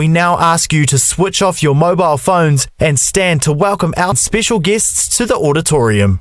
we now ask you to switch off your mobile phones and stand to welcome our special guests to the auditorium.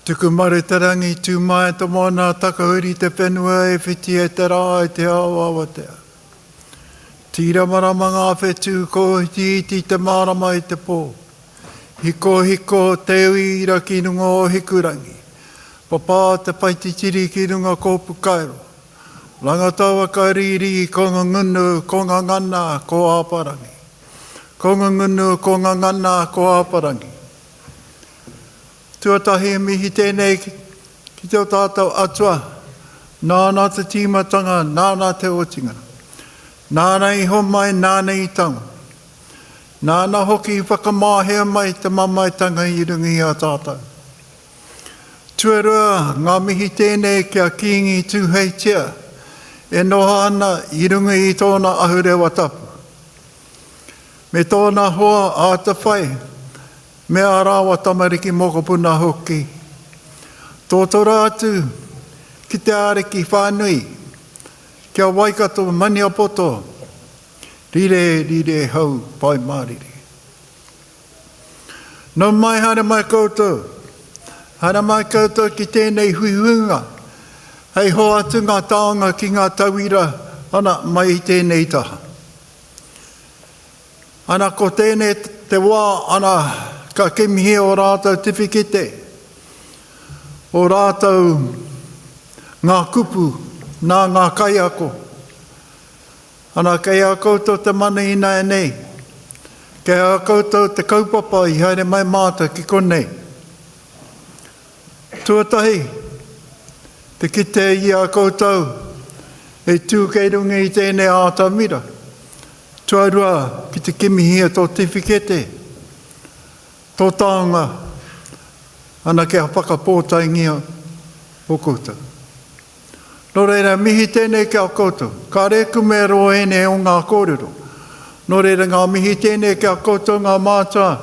Tuku mare tarangi tū mai to mōna takahuri te whenua e whiti e te rā e te awawatea. Tira marama ngā whetū ko hiti te marama i te pō. Hiko te uira ki runga o hikurangi. Papa te paititiri ki runga ko pukairo. Rangatawa ka riri ko ngā ngunu ko ngā ngana ko āparangi. Ko ngā ngunu ko ngā ngana ko āparangi. Tuatahi mihi tēnei ki te o tātou atua. Nāna te tīmatanga, nāna te otinga. Nāna i homai, nāna i tango. Nāna hoki i whakamāhea mai te mamaitanga i rungi a tātou. Tuarua, ngā mihi tēnei kia kingi tūheitia. E noha ana i rungi i tōna ahurewa tapu. Me tōna hoa a te whai. Me a rāwa tamariki moko puna hoki. Tōtora atu ki te ariki whānui. Kia waikato mani a poto. Rire hau pai mārire. No mai hara mai koutou. Hara mai koutou ki tēnei huihunga. Hei ho atu ngā taonga ki ngā tauira ana mai i tēnei taha. Ana ko tēnei te wā ana ka kemihe o rātou tiwhikete. O rātou ngā kupu nā ngā kaiako. Ana kei a koutou te mana ina e nei. Kei a koutou te kaupapa i haere mai māta ki konei. Tuatahi, te kite i a koutou e tū kei runga i tēnei ātamira. Tuarua ki te kimihia tō tiwhikete. Tō taonga, ana kia whakapōtaingia o koutou. Nō reira, mihi tēnei kia koutou. Ka reku me roene o ngā kōrero. Nō reira, ngā mihi tēnei kia koutou ngā mātua,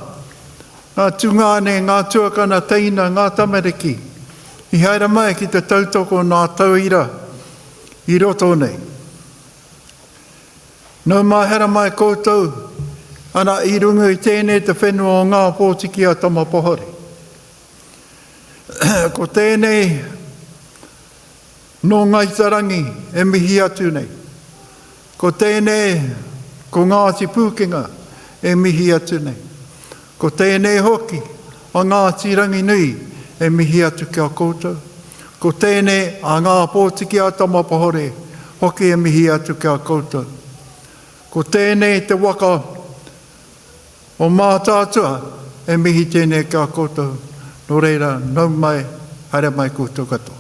ngā tūngāne, ngā tuakana teina, ngā tamariki. I haere mai ki te tautoko ngā tauira i roto nei. Nō mahera mai koutou, ana i runga i tēnei te whenua o ngā pōtiki a tama pohore. Ko tēnei no ngai tarangi e mihi atu nei. Ko tēnei ko Ngāti Pūkenga e mihi atu nei. Ko tēnei hoki a Ngāti Rangi Nui e mihi atu kia koutou. Ko tēnei a ngā pōtiki a Tamapahore hoki e mihi atu kia koutou. Ko tēnei te waka o mātātua e mihi tēnei kia koutou. Nō reira, nau mai, haere mai koutou katoa.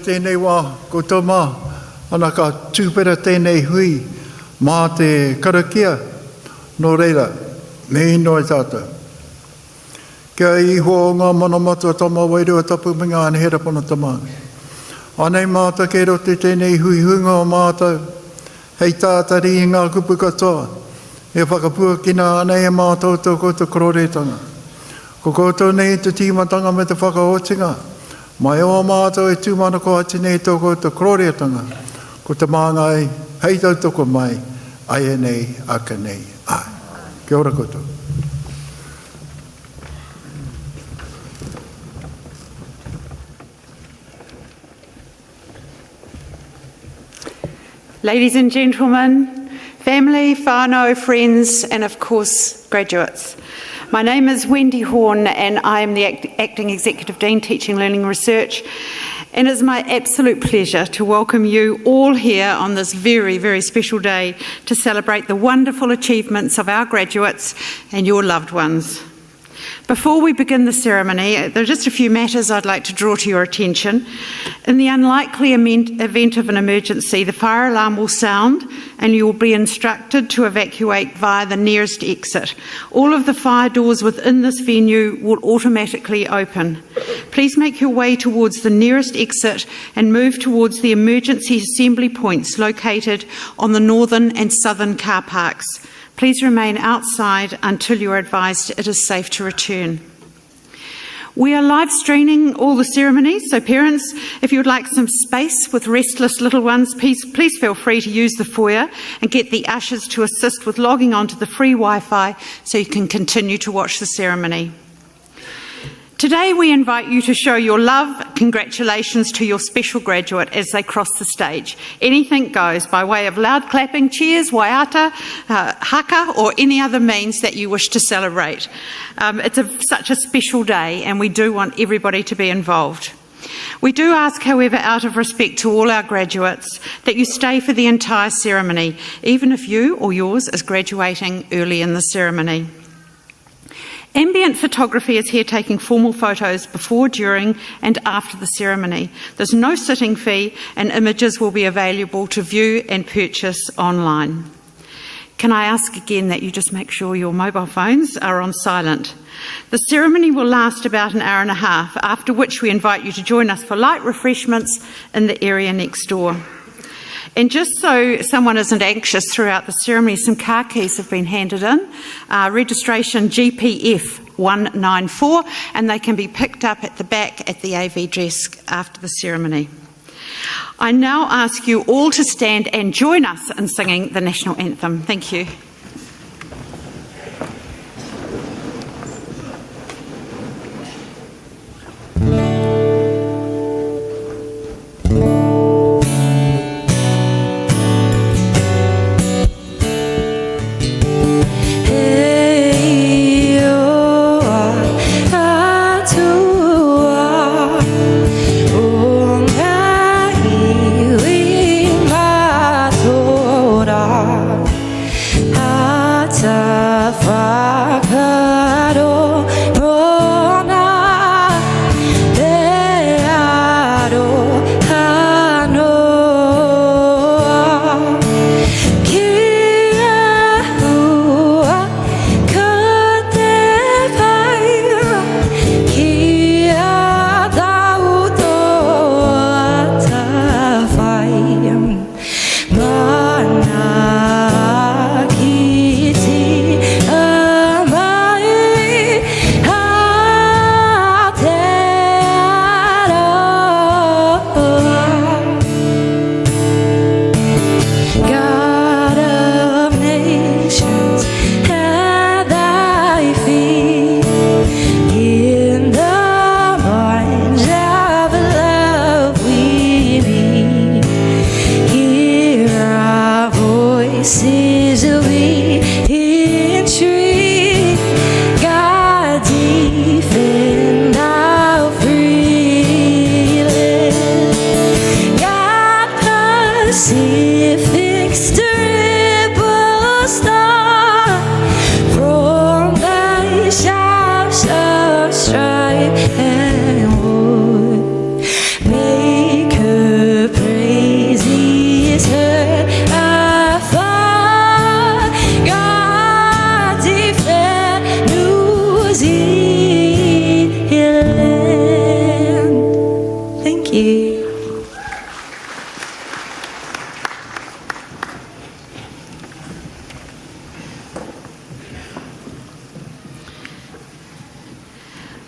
Tēnei wā, ko tō mā, ana ka tūpera tēnei hui, mā te karakia, nō reira, me ino e tātou. Kia iho o ngā mana matua tama wairua tapu minga ane hera pono tamāngi. Anei māta kei rote tēnei hui hunga o mātou, hei tātari i ngā kupu katoa, e whakapua kina anei e mātou tō koutou kororetanga. Ko koutou nei te tīmatanga me te whakahotinga, mai o mātou e tūmana ko ati nei tō koutou kororetanga, ko te māngai, hei tau toko mai, ai e nei, aka nei, ai. Kia ora koutou. Ladies and gentlemen, family, whānau, friends, and of course, graduates. My name is Wendy Horn and I am the Acting Executive Dean, Teaching, Learning, Research, and it is my absolute pleasure to welcome you all here on this very, very special day to celebrate the wonderful achievements of our graduates and your loved ones. Before we begin the ceremony, there are just a few matters I'd like to draw to your attention. In the unlikely event of an emergency, the fire alarm will sound and you will be instructed to evacuate via the nearest exit. All of the fire doors within this venue will automatically open. Please make your way towards the nearest exit and move towards the emergency assembly points located on the northern and southern car parks. Please remain outside until you are advised it is safe to return. We are live streaming all the ceremonies, so parents, if you would like some space with restless little ones, please feel free to use the foyer and get the ushers to assist with logging onto the free Wi-Fi so you can continue to watch the ceremony. Today we invite you to show your love, congratulations to your special graduate as they cross the stage. Anything goes by way of loud clapping, cheers, waiata, haka or any other means that you wish to celebrate. It's such a special day and we do want everybody to be involved. We do ask, however, out of respect to all our graduates, that you stay for the entire ceremony, even if you or yours is graduating early in the ceremony. Ambient photography is here taking formal photos before, during and after the ceremony. There's no sitting fee and images will be available to view and purchase online. Can I ask again that you just make sure your mobile phones are on silent? The ceremony will last about an hour and a half, after which we invite you to join us for light refreshments in the area next door. And just so someone isn't anxious throughout the ceremony, some car keys have been handed in, registration GPF 194, and they can be picked up at the back at the AV desk after the ceremony. I now ask you all to stand and join us in singing the National Anthem. Thank you.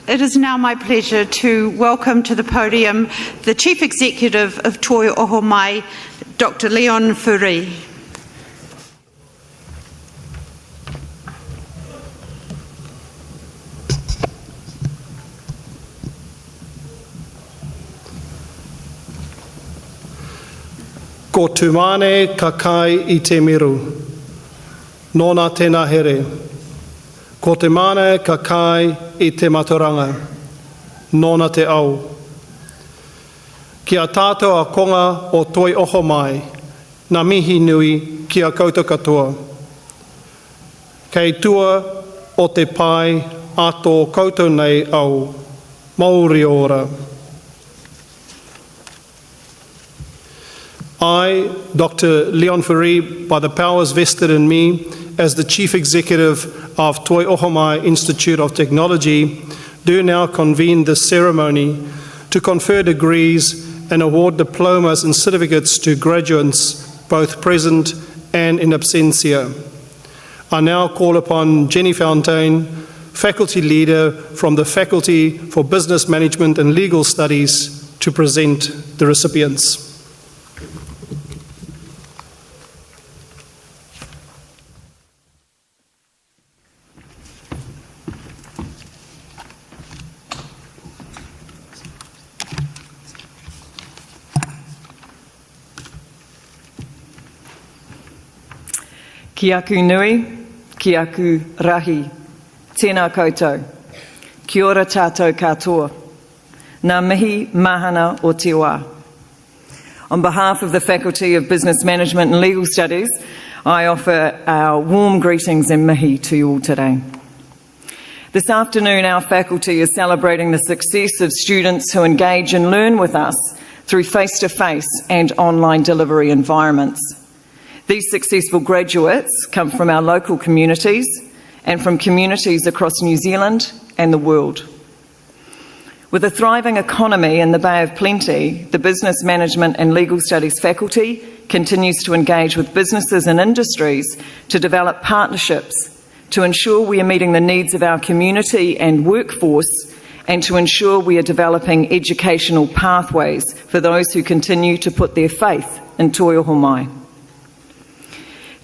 It is now my pleasure to welcome to the podium the Chief Executive of Toi Ohomai, Dr. Leon Furi. Ko tumane ka kai I te miru, nōna tēnā here. Ko te mana ka kai I te maturanga, nōna te au. Kia tātou a konga o Toi Ohomai, nā mihi nui kia koutou katoa. Kei tua o te pai a tō koutou nei au Māori ora. I, Dr. Leon Ferry, by the powers vested in me as the Chief Executive of Toi Ohomai Institute of Technology, do now convene this ceremony to confer degrees and award diplomas and certificates to graduates, both present and in absentia. I now call upon Jenny Fontaine, Faculty Leader from the Faculty for Business Management and Legal Studies, to present the recipients. Ki aku nui, ki aku rahi, tēnā koutou, ki ora tātou katoa, ngā mihi mahana o te wā. On behalf of the Faculty of Business Management and Legal Studies, I offer our warm greetings and mihi to you all today. This afternoon, our faculty is celebrating the success of students who engage and learn with us through face-to-face and online delivery environments. These successful graduates come from our local communities and from communities across New Zealand and the world. With a thriving economy in the Bay of Plenty, the Business Management and Legal Studies faculty continues to engage with businesses and industries to develop partnerships to ensure we are meeting the needs of our community and workforce, and to ensure we are developing educational pathways for those who continue to put their faith in Toi Ohomai.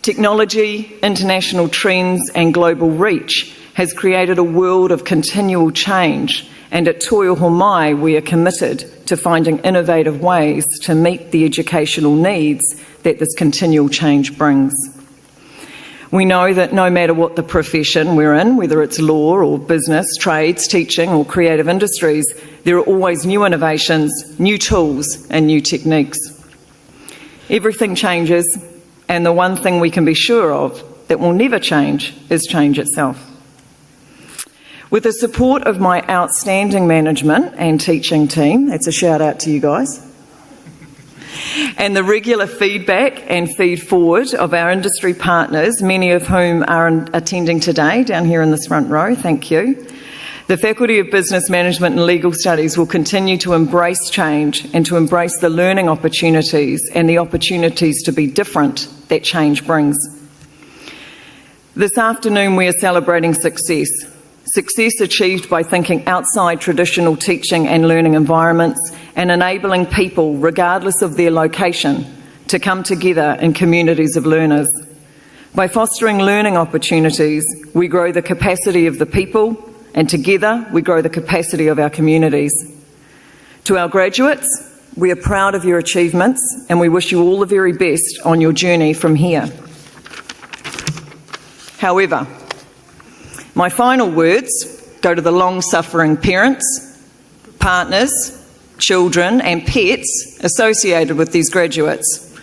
Technology, international trends and global reach has created a world of continual change, and at Toi Ohomai we are committed to finding innovative ways to meet the educational needs that this continual change brings. We know that no matter what the profession we're in, whether it's law or business, trades, teaching or creative industries, there are always new innovations, new tools and new techniques. Everything changes, and the one thing we can be sure of that will never change is change itself. With the support of my outstanding management and teaching team, that's a shout out to you guys, and the regular feedback and feed forward of our industry partners, many of whom are attending today down here in this front row, thank you. The Faculty of Business Management and Legal Studies will continue to embrace change and to embrace the learning opportunities and the opportunities to be different that change brings. This afternoon we are celebrating success. Success achieved by thinking outside traditional teaching and learning environments and enabling people, regardless of their location, to come together in communities of learners. By fostering learning opportunities, we grow the capacity of the people, and together we grow the capacity of our communities. To our graduates, we are proud of your achievements and we wish you all the very best on your journey from here. However, my final words go to the long-suffering parents, partners, children and pets associated with these graduates.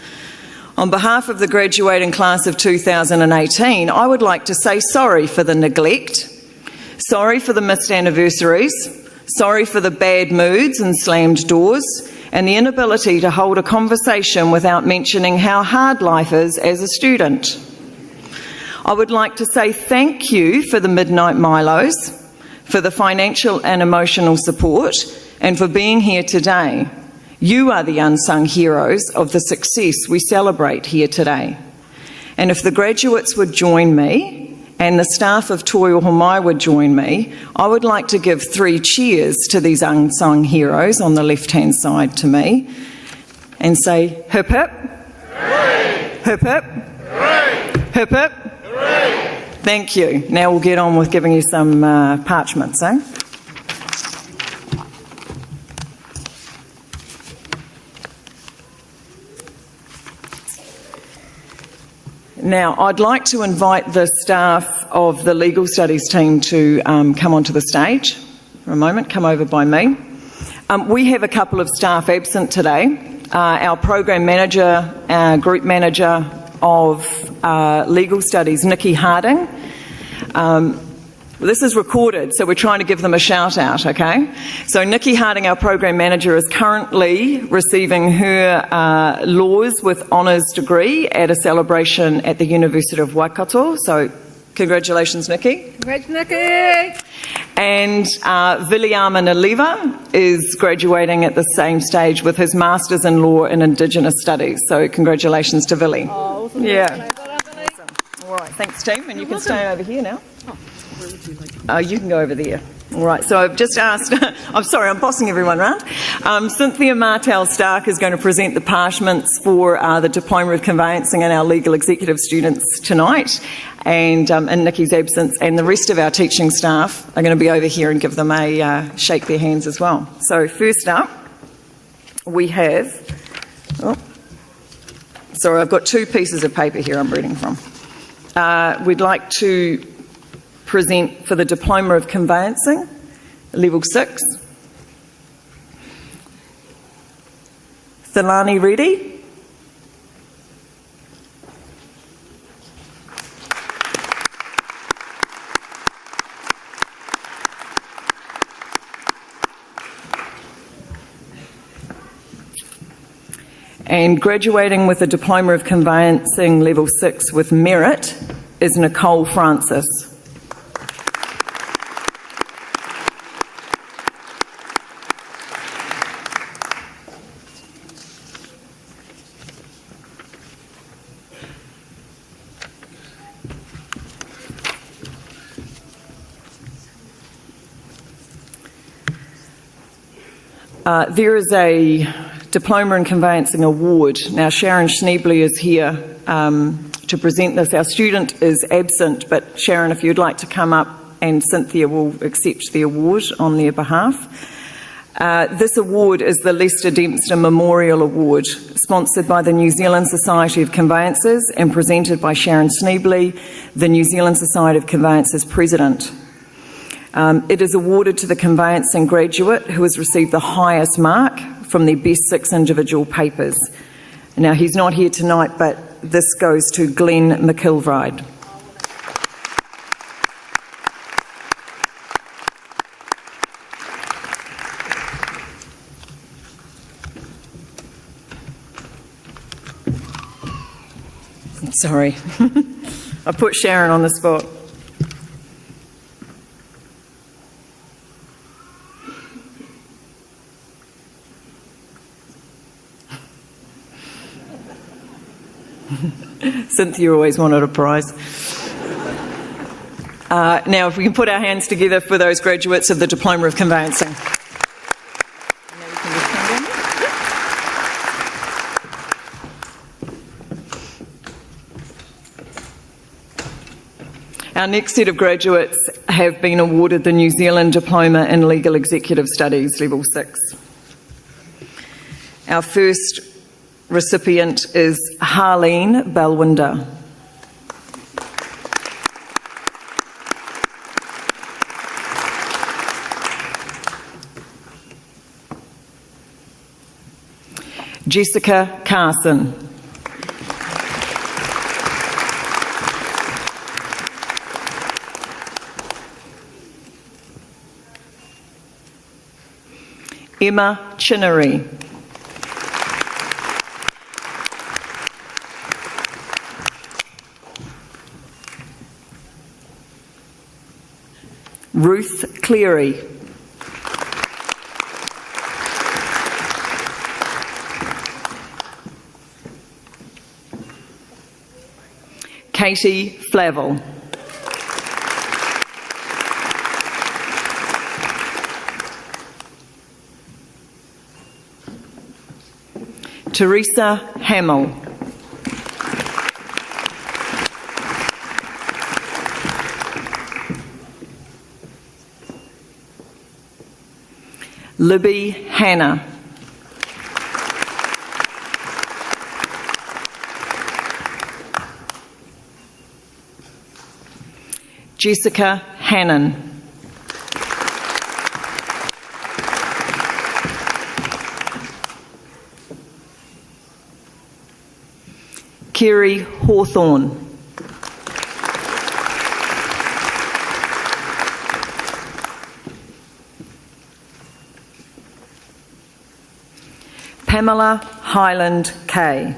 On behalf of the graduating class of 2018, I would like to say sorry for the neglect, sorry for the missed anniversaries, sorry for the bad moods and slammed doors, and the inability to hold a conversation without mentioning how hard life is as a student. I would like to say thank you for the midnight Milos, for the financial and emotional support, and for being here today. You are the unsung heroes of the success we celebrate here today. And if the graduates would join me, and the staff of Toi Ohomai would join me, I would like to give 3 cheers to these unsung heroes on the left-hand side to me, and say, hip hip, hooray! Hip hip, hooray! Hip hip, hooray! Thank you. Now we'll get on with giving you some parchments, eh? Now, I'd like to invite the staff of the Legal Studies team to come onto the stage for a moment, come over by me. We have a couple of staff absent today. Our Program Manager, Group Manager of Legal Studies, Nikki Harding, This is recorded, so we're trying to give them a shout out, okay? So Nikki Harding, our program manager, is currently receiving her laws with honours degree at a celebration at the University of Waikato. So congratulations, Nikki. Congrats, Nikki! And Viliama Naliva is graduating at the same stage with his Masters in Law in Indigenous Studies. So congratulations to Vili. Oh, awesome. Yeah. Awesome. All right, thanks, team. And you can stay over here now. You can go over there. All right, so I've just asked, I'm sorry, I'm bossing everyone around. Cynthia Martel-Stark is going to present the parchments for the Diploma of Conveyancing and our legal executive students tonight, and in Nikki's absence, and the rest of our teaching staff are going to be over here and give them a shake their hands as well. So first up, we have, sorry, I've got two pieces of paper here I'm reading from. We'd like to present for the Diploma of Conveyancing, Level 6. Thalani Reddy. And graduating with a Diploma of Conveyancing Level 6 with merit is Nicole Francis. There is a Diploma in Conveyancing Award. Now, Sharon Schneebly is here to present this. Our student is absent, but Sharon, if you'd like to come up, and Cynthia will accept the award on their behalf. This award is the Lester Dempster Memorial Award, sponsored by the New Zealand Society of Conveyancers and presented by Sharon Schneebly, the New Zealand Society of Conveyancers President. It is awarded to the conveyancing graduate who has received the highest mark from their best 6 individual papers. Now, he's not here tonight, but this goes to Glenn McIlvride. Sorry, I put Sharon on the spot. Cynthia always wanted a prize. Now, if we can put our hands together for those graduates of the Diploma of Conveyancing. Our next set of graduates have been awarded the New Zealand Diploma in Legal Executive Studies, Level 6. Our first recipient is Harleen Balwinder. Jessica Carson. Emma Chinnery. Ruth Cleary. Katie Flavel. Teresa Hamill. Libby Hannah. Jessica Hannon. Kerry Hawthorne. Pamela Highland Kay.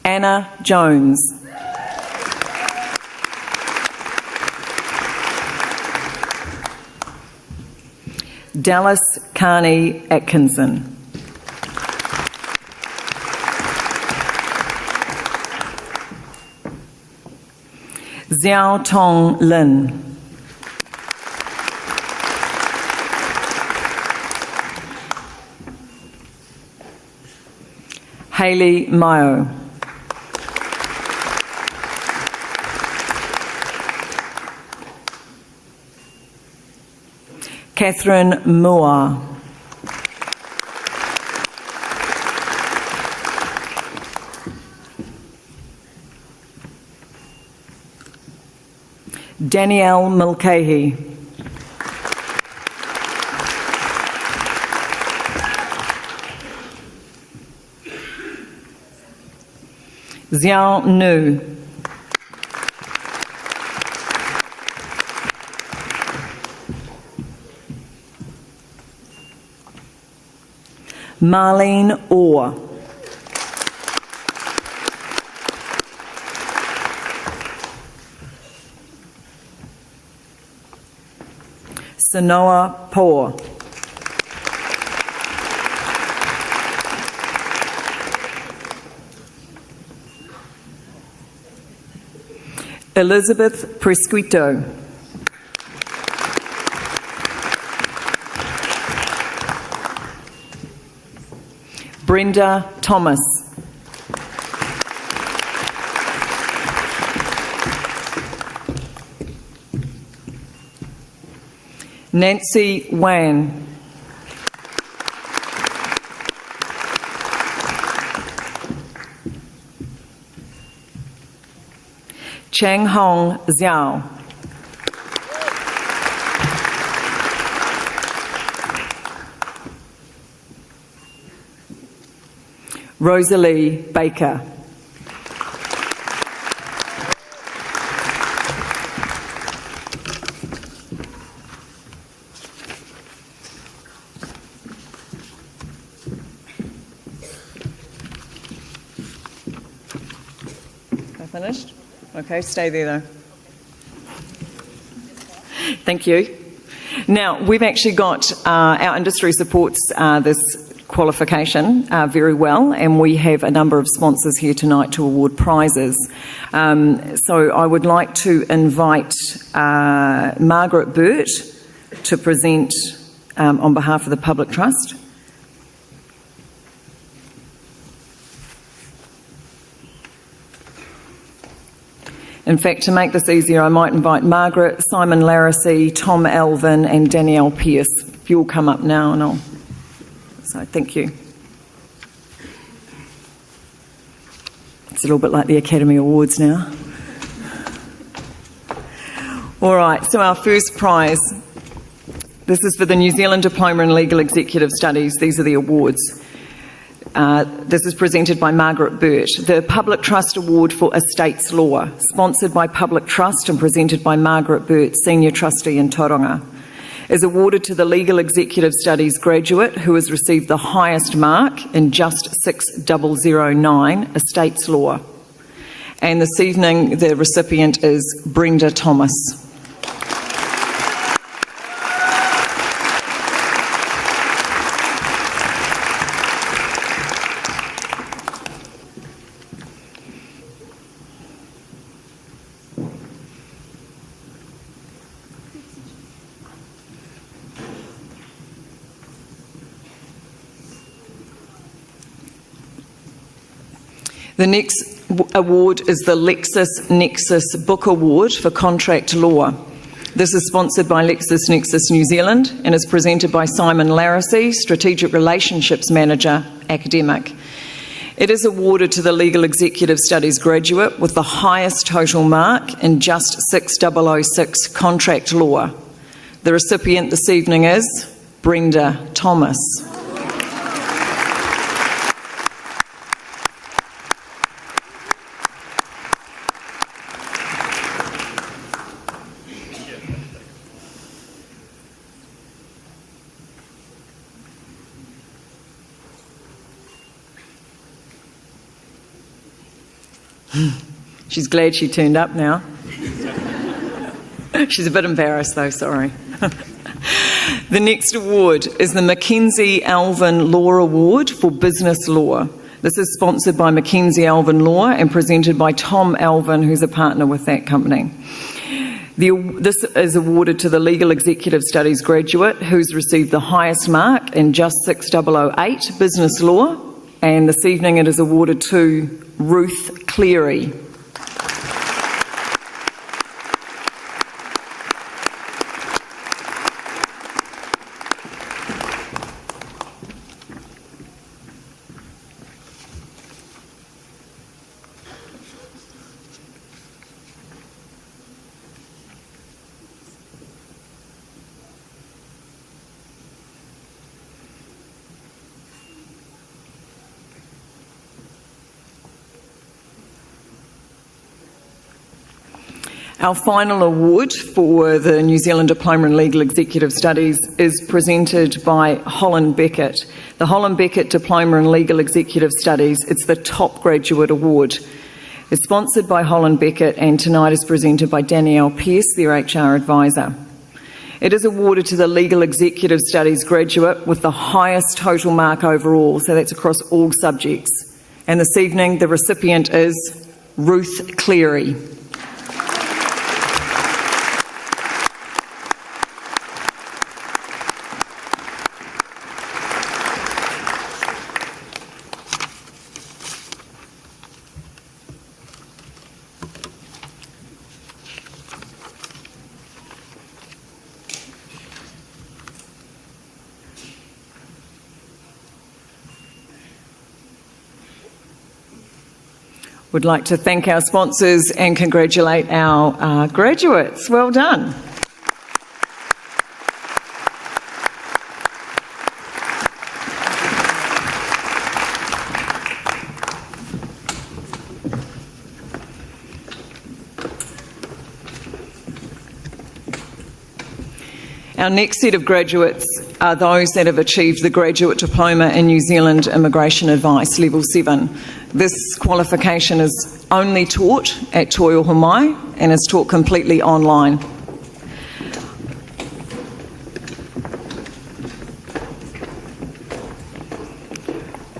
Anna Jones. Dallas Carney Atkinson. Xiao Tong Lin. Hayley Mayo. Catherine Moore. Danielle Mulcahy. Xiao Nu. Marlene Orr. Sanoa Poor. Elizabeth Presquito. Brenda Thomas. Nancy Wan. Chang Hong Xiao. Rosalie Baker. Finished? Okay, stay there though. Thank you. Now, we've actually got our industry supports this qualification very well, and we have a number of sponsors here tonight to award prizes. So I would like to invite Margaret Burt to present on behalf of the Public Trust. In fact, to make this easier, I might invite Margaret, Simon Larissy, Tom Alvin and Danielle Pearce. If you'll come up now, and I'll... So thank you. It's a little bit like the Academy Awards now. All right, so our first prize. This is for the New Zealand Diploma in Legal Executive Studies. These are the awards. This is presented by Margaret Burt. The Public Trust Award for Estates Law, sponsored by Public Trust and presented by Margaret Burt, Senior Trustee in Tauranga, is awarded to the Legal Executive Studies graduate who has received the highest mark in Just 6009 Estates Law. And this evening the recipient is Brenda Thomas. The next award is the LexisNexis Book Award for Contract Law. This is sponsored by LexisNexis New Zealand and is presented by Simon Larissy, Strategic Relationships Manager, Academic. It is awarded to the Legal Executive Studies graduate with the highest total mark in Just 6006 Contract Law. The recipient this evening is Brenda Thomas. She's glad she turned up now. She's a bit embarrassed though, sorry. The next award is the Mackenzie Alvin Law Award for Business Law. This is sponsored by Mackenzie Alvin Law and presented by Tom Alvin, who's a partner with that company. This is awarded to the Legal Executive Studies graduate who's received the highest mark in Just 6008 Business Law, and this evening it is awarded to Ruth Cleary. Our final award for the New Zealand Diploma in Legal Executive Studies is presented by Holland Beckett. The Holland Beckett Diploma in Legal Executive Studies, it's the top graduate award. It's sponsored by Holland Beckett and tonight is presented by Danielle Pearce, their HR advisor. It is awarded to the Legal Executive Studies graduate with the highest total mark overall, so that's across all subjects. And this evening the recipient is Ruth Cleary. Would like to thank our sponsors and congratulate our graduates. Well done. Our next set of graduates are those that have achieved the Graduate Diploma in New Zealand Immigration Advice, Level 7. This qualification is only taught at Toi Ohomai and is taught completely online.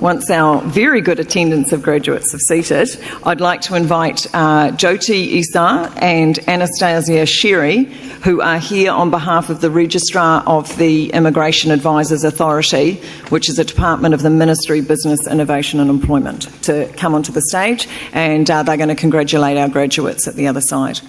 Once our very good attendance of graduates have seated, I'd like to invite Jyoti Isa and Anastasia Sherry, who are here on behalf of the Registrar of the Immigration Advisors Authority, which is a department of the Ministry, Business, Innovation and Employment, to come onto the stage, and they're going to congratulate our graduates at the other side.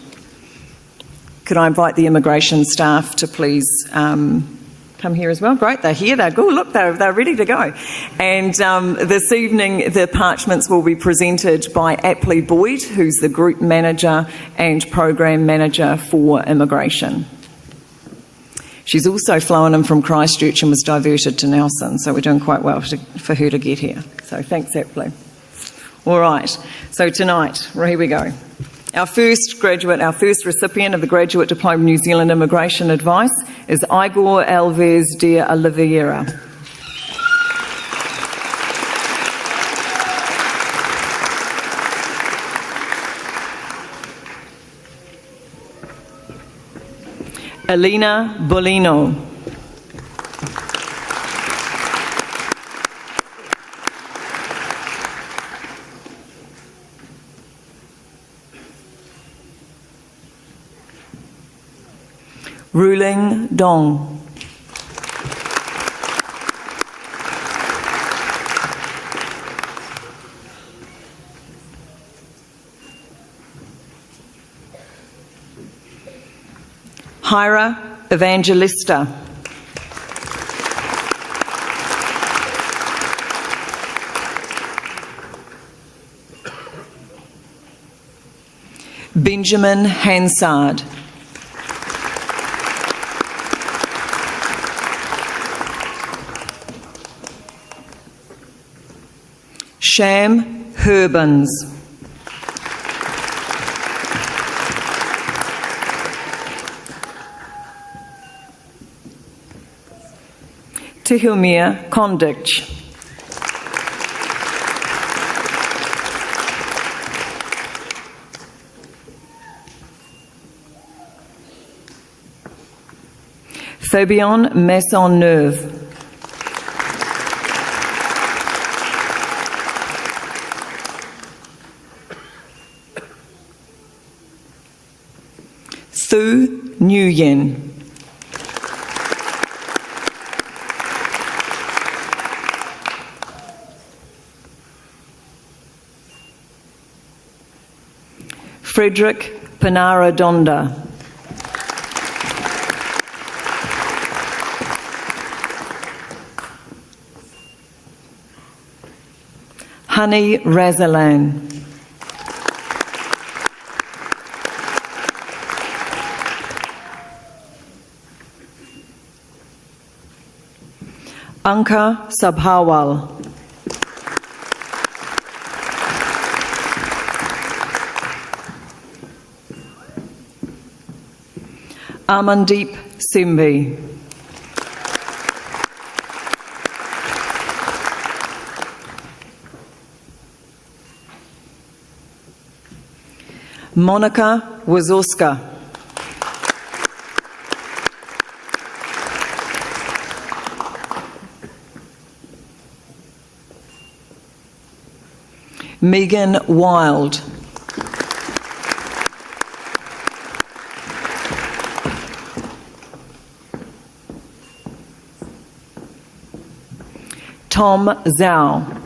Could I invite the immigration staff to please come here as well? Great, they're here, they're good, look, they're ready to go. And this evening the parchments will be presented by Apley Boyd, who's the Group Manager and Program Manager for Immigration. She's also flown in from Christchurch and was diverted to Nelson, so we're doing quite well for her to get here. So thanks, Apley. All right, so tonight, here we go. Our first graduate, our first recipient of the Graduate Diploma of New Zealand Immigration Advice is Igor Alves de Oliveira. Elena Bolino. Ruling Dong. Hira Evangelista. Benjamin Hansard. Sham Herbans. Tihumir Kondich. Fabian Maisonneuve. Thu Nguyen. Frederick Panaradonda. Honey Razalan. Anka Sabhawal. Amandeep Simbi. Monica Wazorska. Megan Wild. Tom Zhao.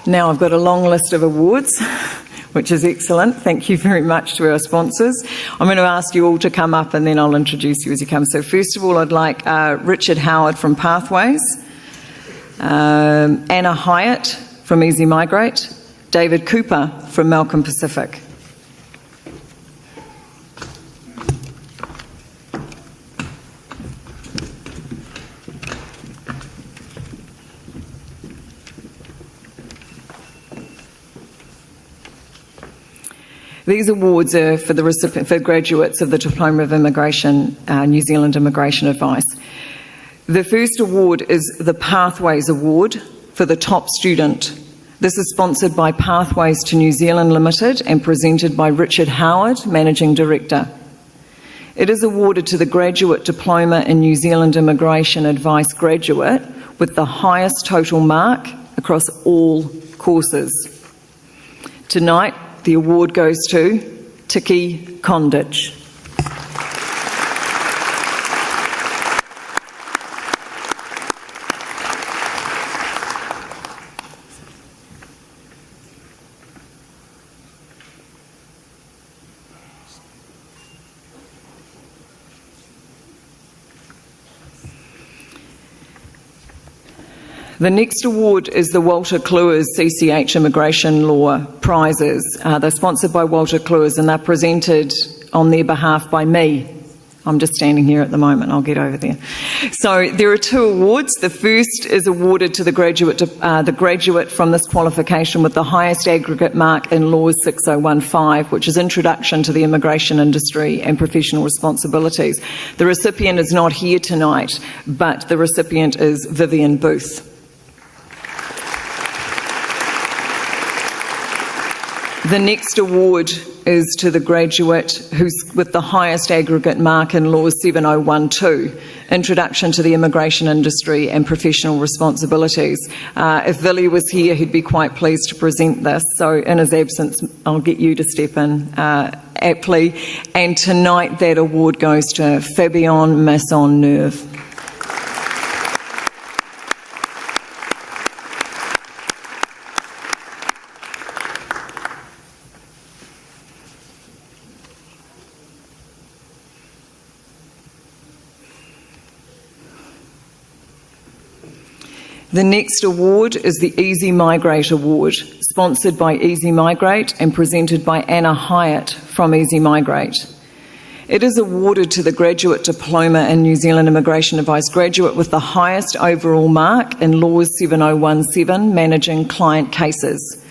Now I've got a long list of awards, which is excellent. Thank you very much to our sponsors. I'm going to ask you all to come up and then I'll introduce you as you come. So first of all, I'd like Richard Howard from Pathways, Anna Hyatt from Easy Migrate, David Cooper from Malcolm Pacific. These awards are for for graduates of the Diploma of Immigration, New Zealand Immigration Advice. The first award is the Pathways Award for the top student. This is sponsored by Pathways to New Zealand Limited and presented by Richard Howard, Managing Director. It is awarded to the Graduate Diploma in New Zealand Immigration Advice graduate with the highest total mark across all courses. Tonight, the award goes to Tiki Kondich. The next award is the Walter Kluwer's CCH Immigration Law Prizes. They're sponsored by Walter Kluwer's and they're presented on their behalf by me. I'm just standing here at the moment, I'll get over there. So there are two awards. The first is awarded to the graduate from this qualification with the highest aggregate mark in Laws 6015, which is Introduction to the Immigration Industry and Professional Responsibilities. The recipient is not here tonight, but the recipient is Vivian Booth. The next award is to the graduate who's with the highest aggregate mark in Laws 7012, Introduction to the Immigration Industry and Professional Responsibilities. If Billy was here, he'd be quite pleased to present this. So in his absence, I'll get you to step in aptly. And tonight that award goes to Fabian Maisonneuve. The next award is the Easy Migrate Award, sponsored by Easy Migrate and presented by Anna Hyatt from Easy Migrate. It is awarded to the Graduate Diploma in New Zealand Immigration Advice graduate with the highest overall mark in Laws 7017, Managing Client Cases.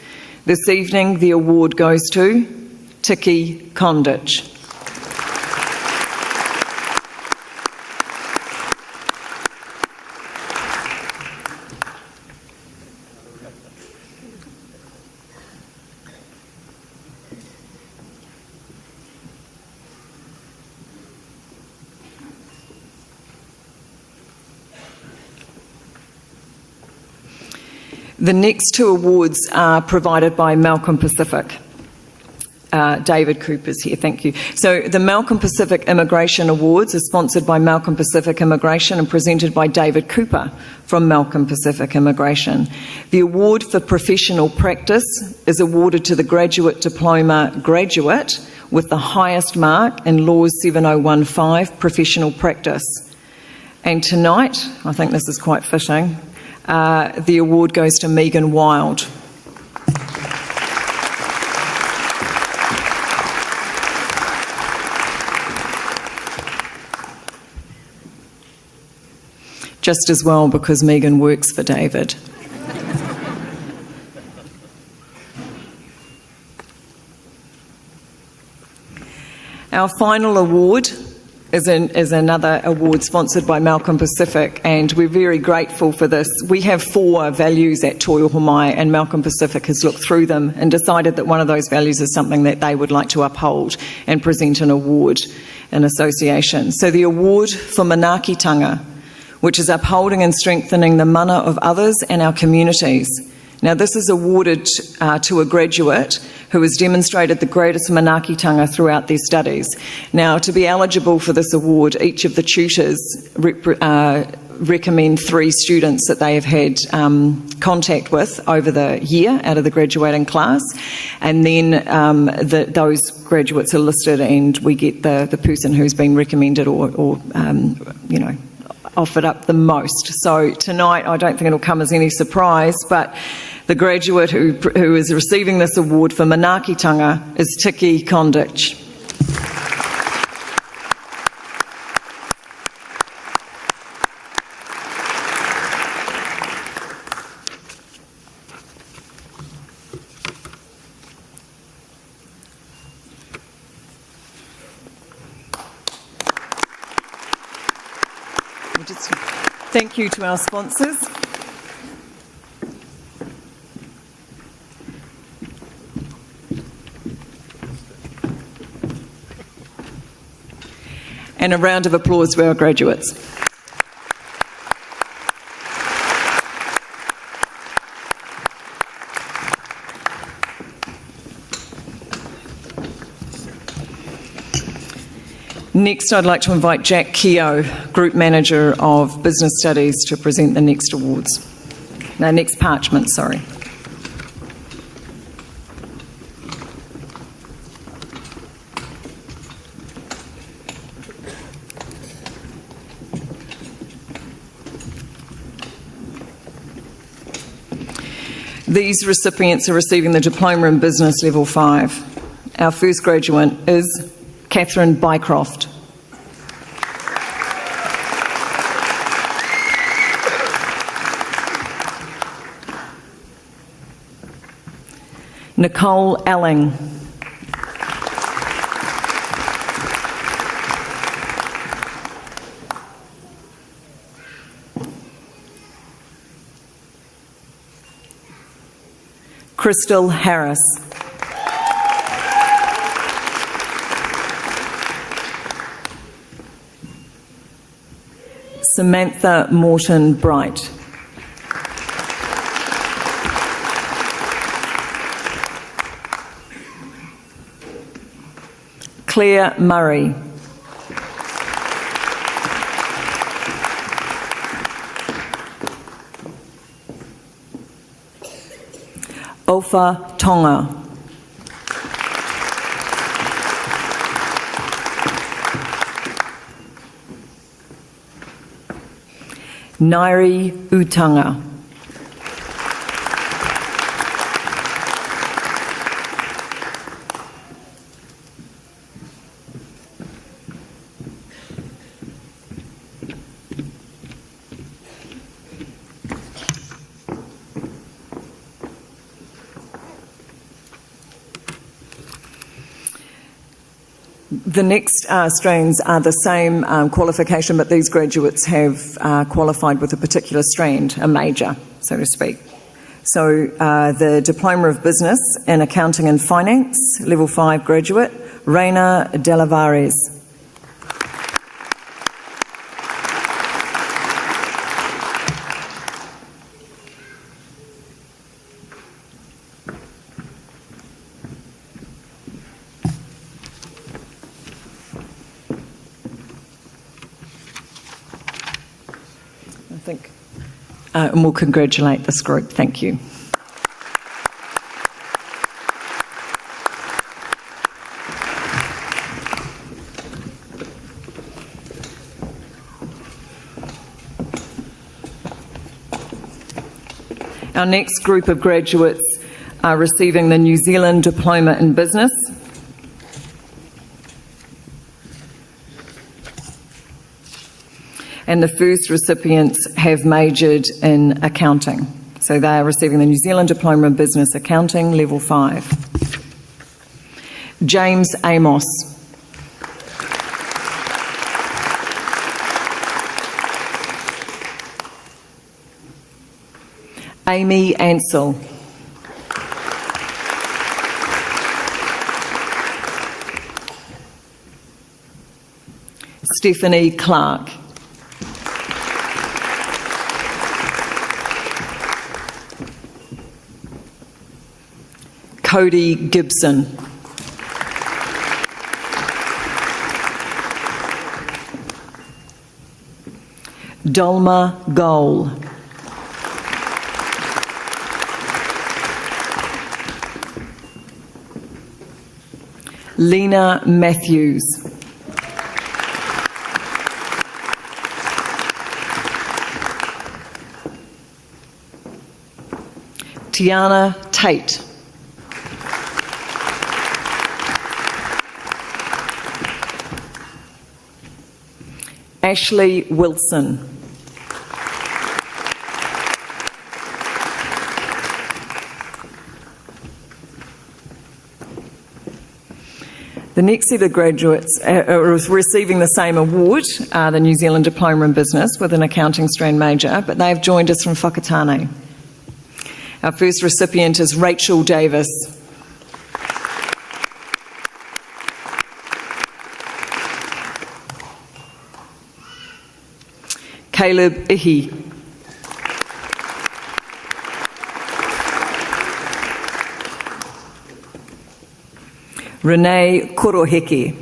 This evening, the award goes to Tiki Conditch. The next two awards are provided by Malcolm Pacific. David Cooper's here, thank you. So the Malcolm Pacific Immigration Awards are sponsored by Malcolm Pacific Immigration and presented by David Cooper from Malcolm Pacific Immigration. The award for professional practice is awarded to the Graduate Diploma graduate with the highest mark in Laws 7015 Professional Practice. And tonight, I think this is quite fitting, the award goes to Megan Wild. Just as well because Megan works for David. Our final award is another award sponsored by Malcolm Pacific, and we're very grateful for this. We have 4 values at Toi Ohomai, and Malcolm Pacific has looked through them and decided that one of those values is something that they would like to uphold and present an award in association. So the award for manaakitanga, which is upholding and strengthening the mana of others and our communities. Now, this is awarded to a graduate who has demonstrated the greatest manaakitanga throughout their studies. Now, to be eligible for this award, each of the tutors recommend 3 students that they have had contact with over the year out of the graduating class, and then those graduates are listed, and we get the person who's been recommended or offered up the most. So tonight, I don't think it'll come as any surprise, but the graduate who is receiving this award for manaakitanga is Tiki Conditch. Thank you to our sponsors. And a round of applause for our graduates. Next, I'd like to invite Jack Keogh, Group Manager of Business Studies, to present the next awards. No, next parchment, sorry. These recipients are receiving the Diploma in Business Level 5. Our first graduate is Catherine Bycroft. Nicole Elling. Crystal Harris. Samantha Morton Bright. Claire Murray. Ofa Tonga. Nairi Utanga. The next strands are the same qualification, but these graduates have qualified with a particular strand, a major, so to speak. So the Diploma of Business in Accounting and Finance, Level 5 graduate, Reina Delavares. And we'll congratulate this group. Thank you. Our next group of graduates are receiving the New Zealand Diploma in Business. And the first recipients have majored in accounting. So they are receiving the New Zealand Diploma in Business Accounting, Level 5. James Amos. Amy Ansell. Stephanie Clark. Cody Gibson. Dolma Goal. Lena Matthews. Tiana Tate. Ashley Wilson. The next set of graduates are receiving the same award, the New Zealand Diploma in Business with an accounting strand major, but they've joined us from Whakatane. Our first recipient is Rachel Davis. Caleb Ihi. Renee Koroheke.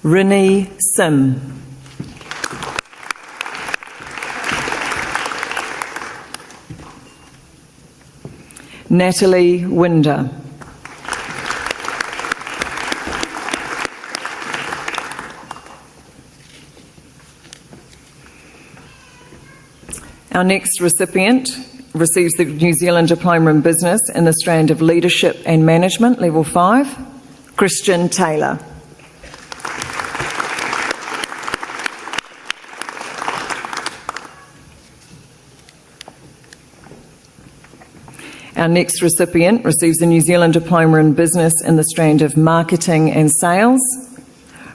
Rinny Sim. Natalie Winder. Our next recipient receives the New Zealand Diploma in Business in the strand of Leadership and Management, Level 5, Christian Taylor. Our next recipient receives the New Zealand Diploma in Business in the strand of Marketing and Sales,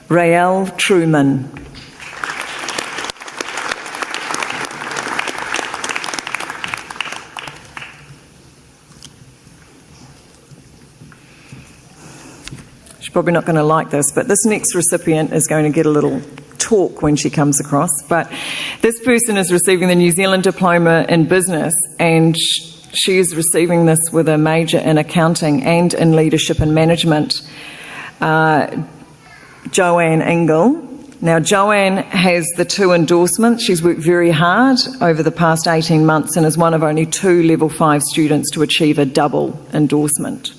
Rael Truman. Probably not going to like this, but this next recipient is going to get a little talk when she comes across. But this person is receiving the New Zealand Diploma in Business, and she is receiving this with a major in accounting and in leadership and management. Joanne Engel. Now, Joanne has the 2 endorsements. She's worked very hard over the past 18 months and is one of only 2 Level 5 students to achieve a double endorsement.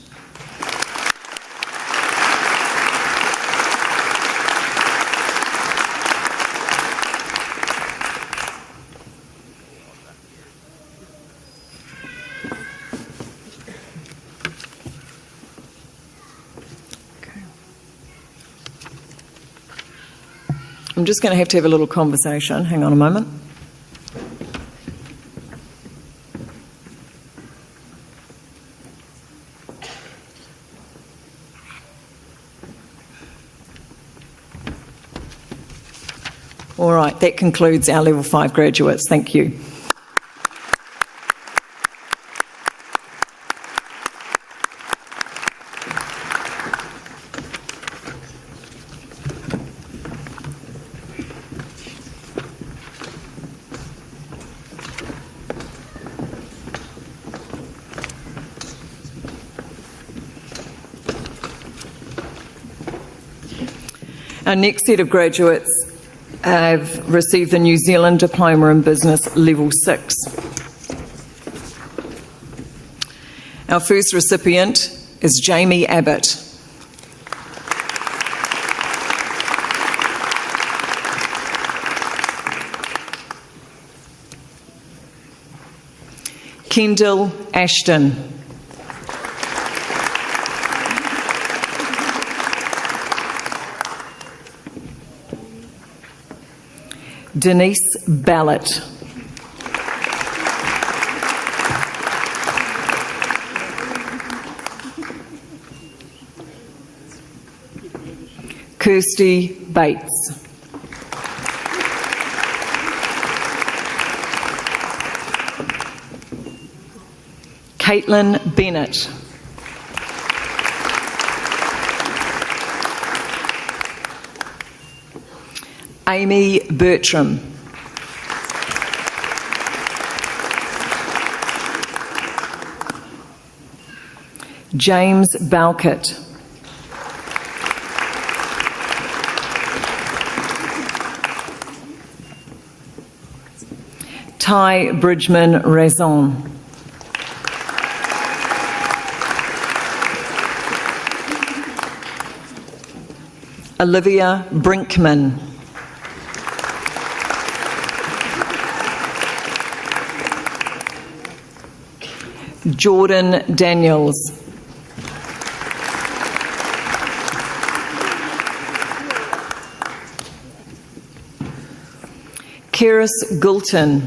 I'm just going to have a little conversation. Hang on a moment. All right, that concludes our Level 5 graduates. Thank you. Our next set of graduates have received the New Zealand Diploma in Business Level 6. Our first recipient is Jamie Abbott. Kendall Ashton. Denise Ballett. Kirsty Bates. Caitlin Bennett. Amy Bertram. James Balkett. Ty Bridgman Razon. Olivia Brinkman. Jordan Daniels. Keris Gulton.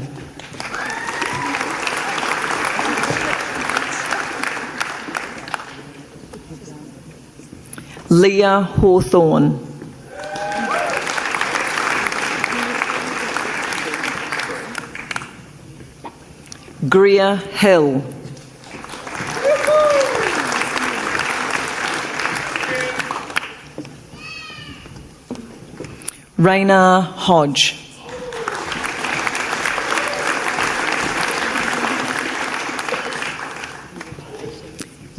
Leah Hawthorne. Greer Hill. Raina Hodge.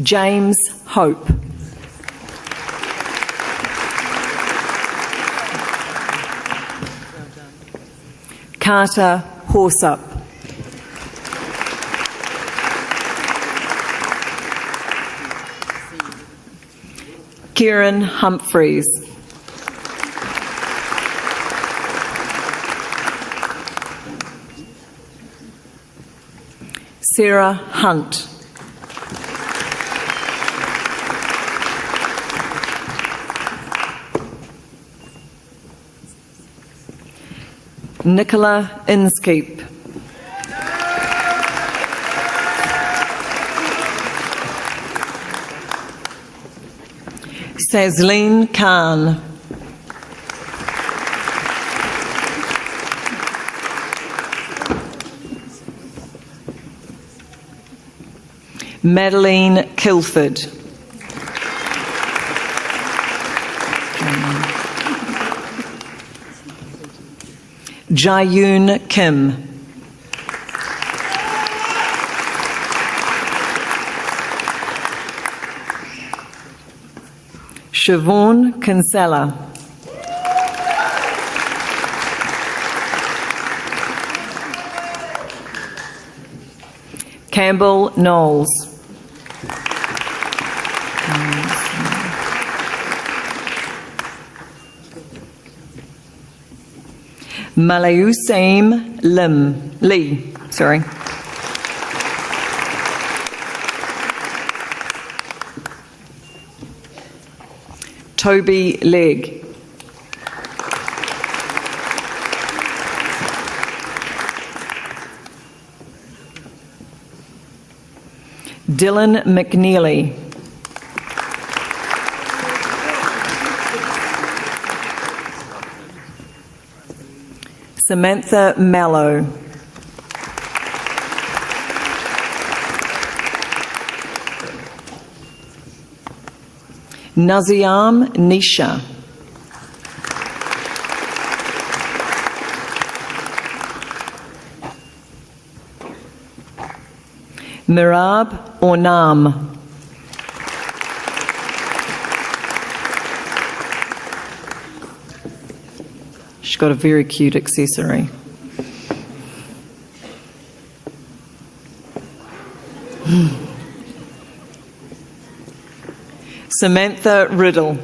James Hope. Carter Horsup. Kieran Humphreys. Sarah Hunt. Nicola Inskeep. Sazleen Khan. Madeline Kilford. Jayoon Kim. Siobhan Kinsella. Campbell Knowles. Malayusaim Lee. Toby Legg. Dylan McNeely. Samantha Mallow. Naziam Nisha. Mirab Ornam. She's got a very cute accessory. Samantha Riddle.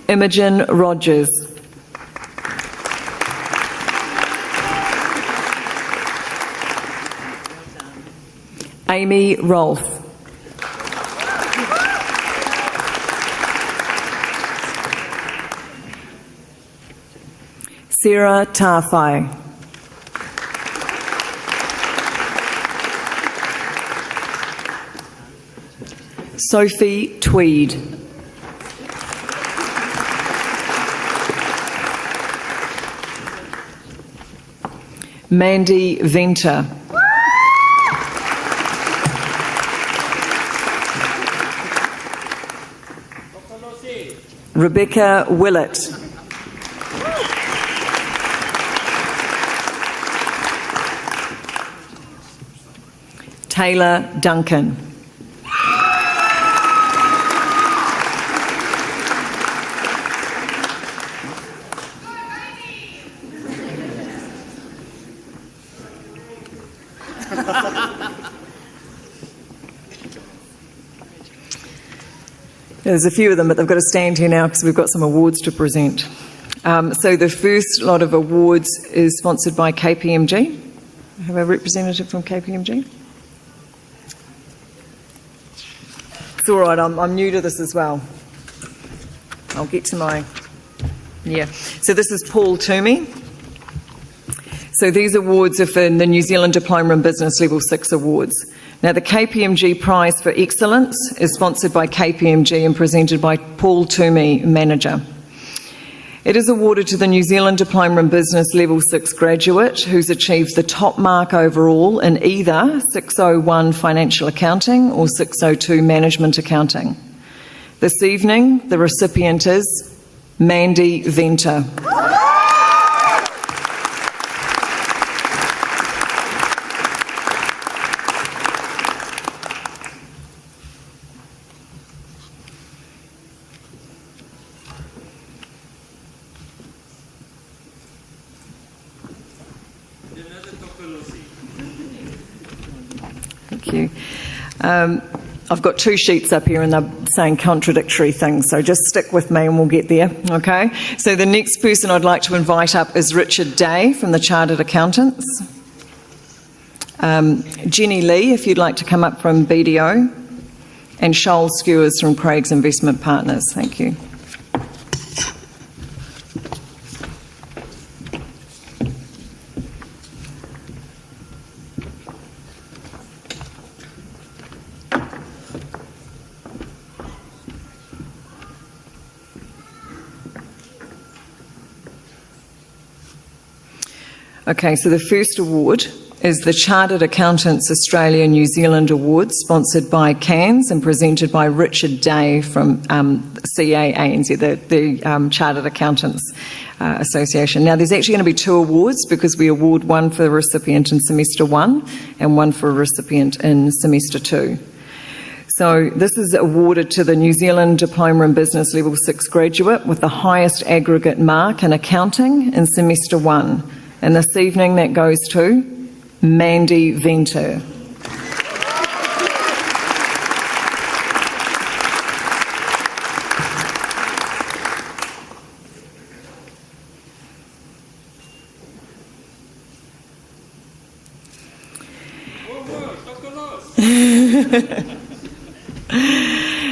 Imogen Rogers. Amy Rolfe. Sarah Tarfai. Sophie Tweed. Mandy Venter. Rebecca Willett. Taylor Duncan. There's a few of them, but they've got to stand here now because we've got some awards to present. So the first lot of awards is sponsored by KPMG. Have a representative from KPMG? It's all right, I'm new to this as well. I'll get to my... Yeah. So this is Paul Toomey. So these awards are for the New Zealand Diploma in Business Level 6 Awards. Now, the KPMG Prize for Excellence is sponsored by KPMG and presented by Paul Toomey, Manager. It is awarded to the New Zealand Diploma in Business Level 6 graduate who's achieved the top mark overall in either 601 Financial Accounting or 602 Management Accounting. This evening, the recipient is Mandy Venter. Thank you. I've got two sheets up here and they're saying contradictory things, so just stick with me and we'll get there, okay? So the next person I'd like to invite up is Richard Day from the Chartered Accountants. Jenny Lee, if you'd like to come up from BDO, and Shoal Skewers from Craig's Investment Partners. Thank you. Okay, so the first award is the Chartered Accountants Australia New Zealand Awards, sponsored by CANS and presented by Richard Day from CAANZ, the Chartered Accountants Association. Now, there's actually going to be two awards because we award one for the recipient in semester 1 and one for a recipient in semester 2. So this is awarded to the New Zealand Diploma in Business Level 6 graduate with the highest aggregate mark in accounting in semester 1. And this evening that goes to Mandy Venter.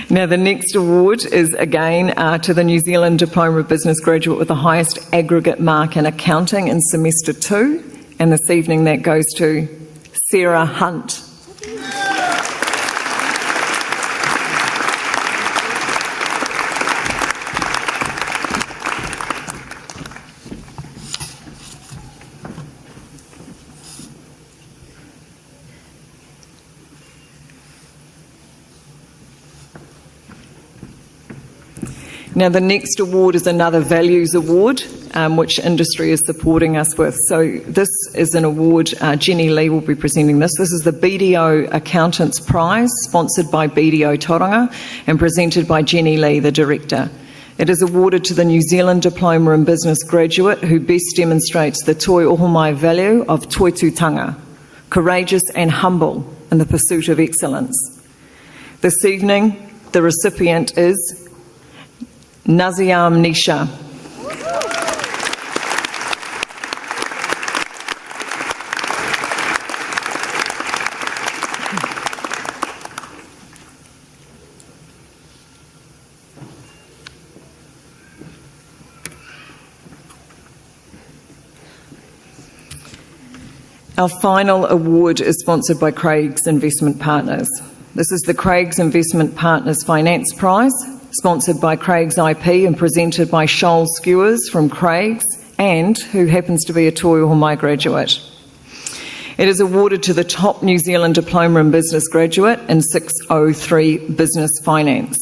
Now, the next award is again to the New Zealand Diploma of Business graduate with the highest aggregate mark in accounting in semester 2, and this evening that goes to Sarah Hunt. Now, the next award is another Values Award, which industry is supporting us with. So this is an award, Jenny Lee will be presenting this. This is the BDO Accountants Prize, sponsored by BDO Tauranga and presented by Jenny Lee, the Director. It is awarded to the New Zealand Diploma in Business graduate who best demonstrates the Toi Ohomai value of toitutanga, courageous and humble in the pursuit of excellence. This evening, the recipient is Naziam Nisha. Our final award is sponsored by Craig's Investment Partners. This is the Craig's Investment Partners Finance Prize, sponsored by Craig's IP and presented by Shoal Skewers from Craig's and who happens to be a Toi Ohomai graduate. It is awarded to the top New Zealand Diploma in Business graduate in 603 Business Finance.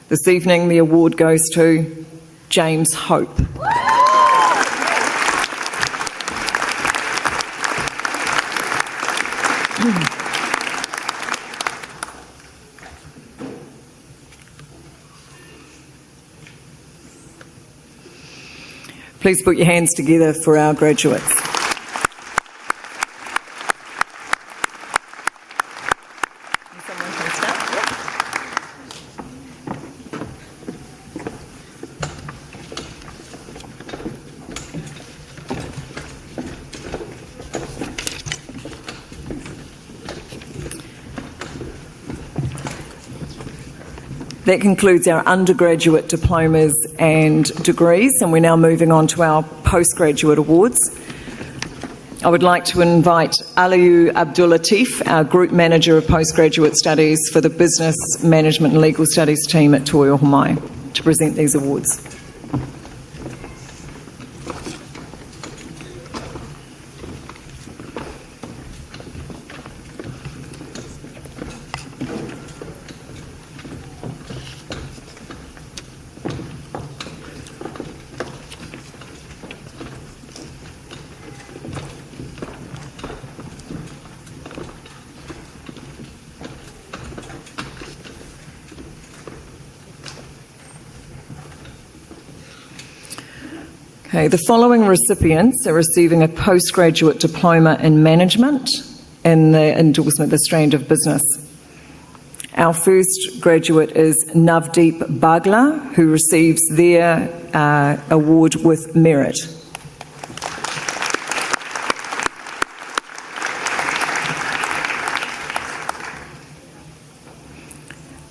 This evening the award goes to James Hope. Please put your hands together for our graduates. Someone can start. Yep. That concludes our undergraduate diplomas and degrees, and we're now moving on to our postgraduate awards. I would like to invite Aliyu Abdulatif, our Group Manager of Postgraduate Studies for the Business Management and Legal Studies team at Toi Ohomai, to present these awards. Okay, the following recipients are receiving a postgraduate diploma in management in the endorsement, the strand of business. Our first graduate is Navdeep Bagla, who receives their award with merit.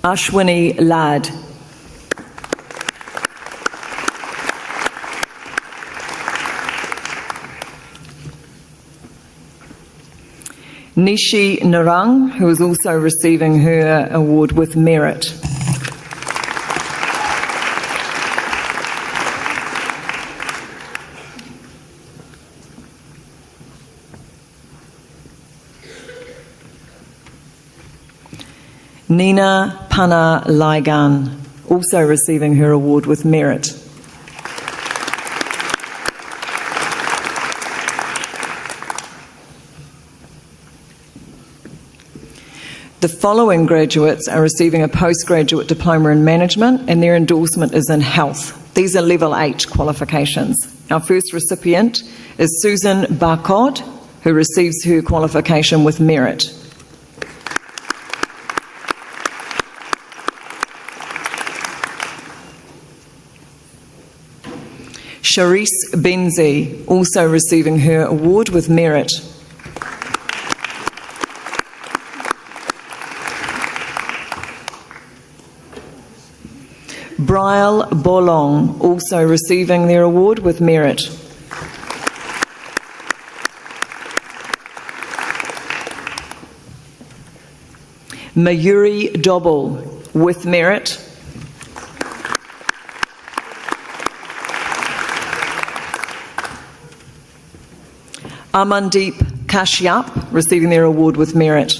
Ashwini Lad. Nishi Narang, who is also receiving her award with merit. Nina Pana Laigan, also receiving her award with merit. The following graduates are receiving a postgraduate diploma in management and their endorsement is in health. These are level 8 qualifications. Our first recipient is Susan Barcod, who receives her qualification with merit. Charisse Benzi, also receiving her award with merit. Brial Bolong, also receiving their award with merit. Mayuri Dobble, with merit. Amandeep Kashyap, receiving their award with merit.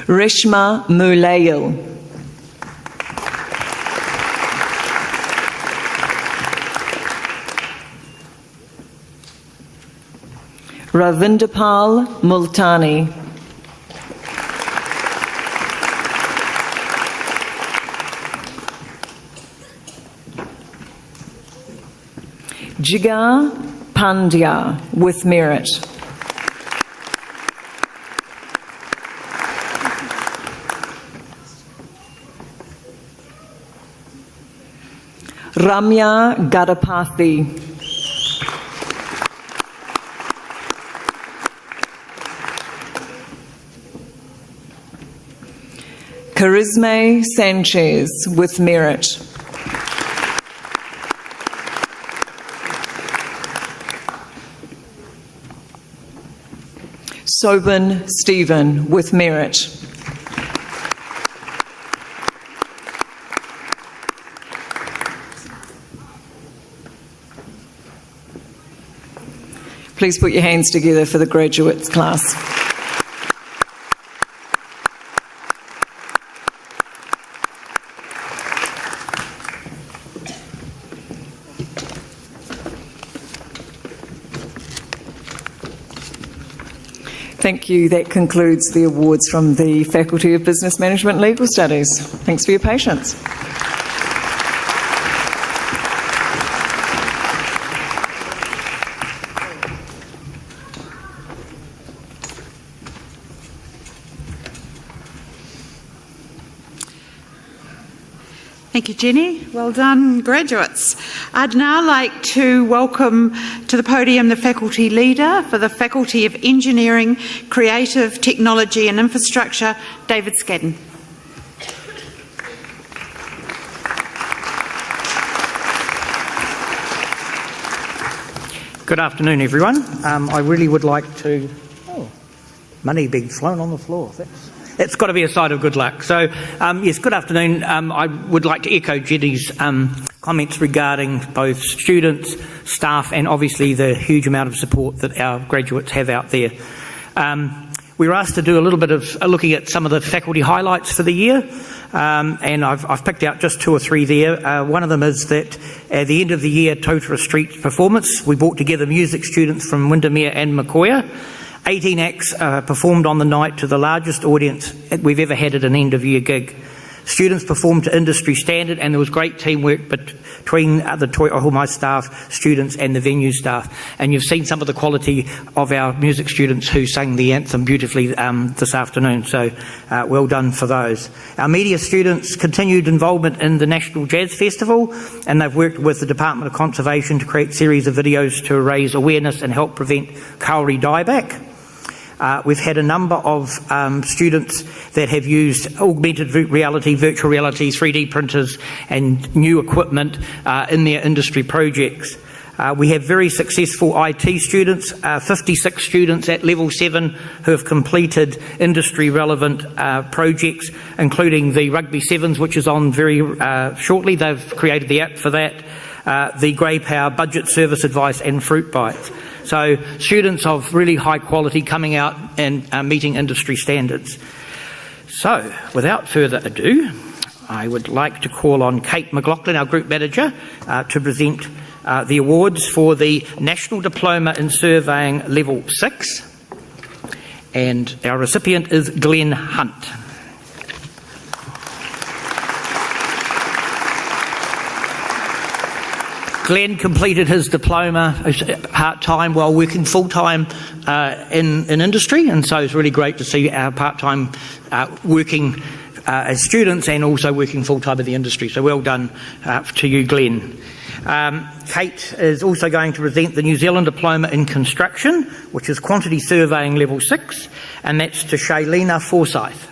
Reshma Mulail. Ravindapal Multani. Jigar Pandya with merit. Ramya Gadapathi. Charisme Sanchez with merit. Sobin Stephen with merit. Please put your hands together for the graduates class. Thank you. That concludes the awards from the Faculty of Business Management Legal Studies. Thanks for your patience. Thank you, Jenny. Well done, graduates. I'd now like to welcome to the podium the Faculty Leader for the Faculty of Engineering, Creative Technology and Infrastructure, David Scadden. Good afternoon, everyone. I really would like to... Oh, money being flown on the floor. That's got to be a sign of good luck. So, yes, good afternoon. I would like to echo Jenny's comments regarding both students, staff, and obviously the huge amount of support that our graduates have out there. We were asked to do a little bit of looking at some of the faculty highlights for the year, and I've picked out just 2 or 3 there. One of them is that at the end of the year Totara Street performance, we brought together music students from Windermere and Makoia. 18 acts performed on the night to the largest audience we've ever had at an end-of-year gig. Students performed to industry standard, and there was great teamwork between the Toi Ohomai staff, students and the venue staff. And you've seen some of the quality of our music students who sang the anthem beautifully this afternoon, so well done for those. Our media students continued involvement in the National Jazz Festival, and they've worked with the Department of Conservation to create a series of videos to raise awareness and help prevent kauri dieback. We've had a number of students that have used augmented reality, virtual reality, 3D printers and new equipment in their industry projects. We have very successful IT students, 56 students at level 7 who have completed industry relevant projects, including the Rugby Sevens, which is on very shortly. They've created the app for that, the Grey Power Budget Service Advice and Fruit Bites. So students of really high quality coming out and meeting industry standards. So without further ado, I would like to call on Kate McLaughlin, our Group Manager, to present the awards for the National Diploma in Surveying Level 6. And our recipient is Glenn Hunt. Glenn completed his diploma part-time while working full-time in industry, and so it's really great to see our part-time working as students and also working full-time in the industry. So well done to you, Glenn. Kate is also going to present the New Zealand Diploma in Construction, which is Quantity Surveying Level 6, and that's to Shailena Forsyth.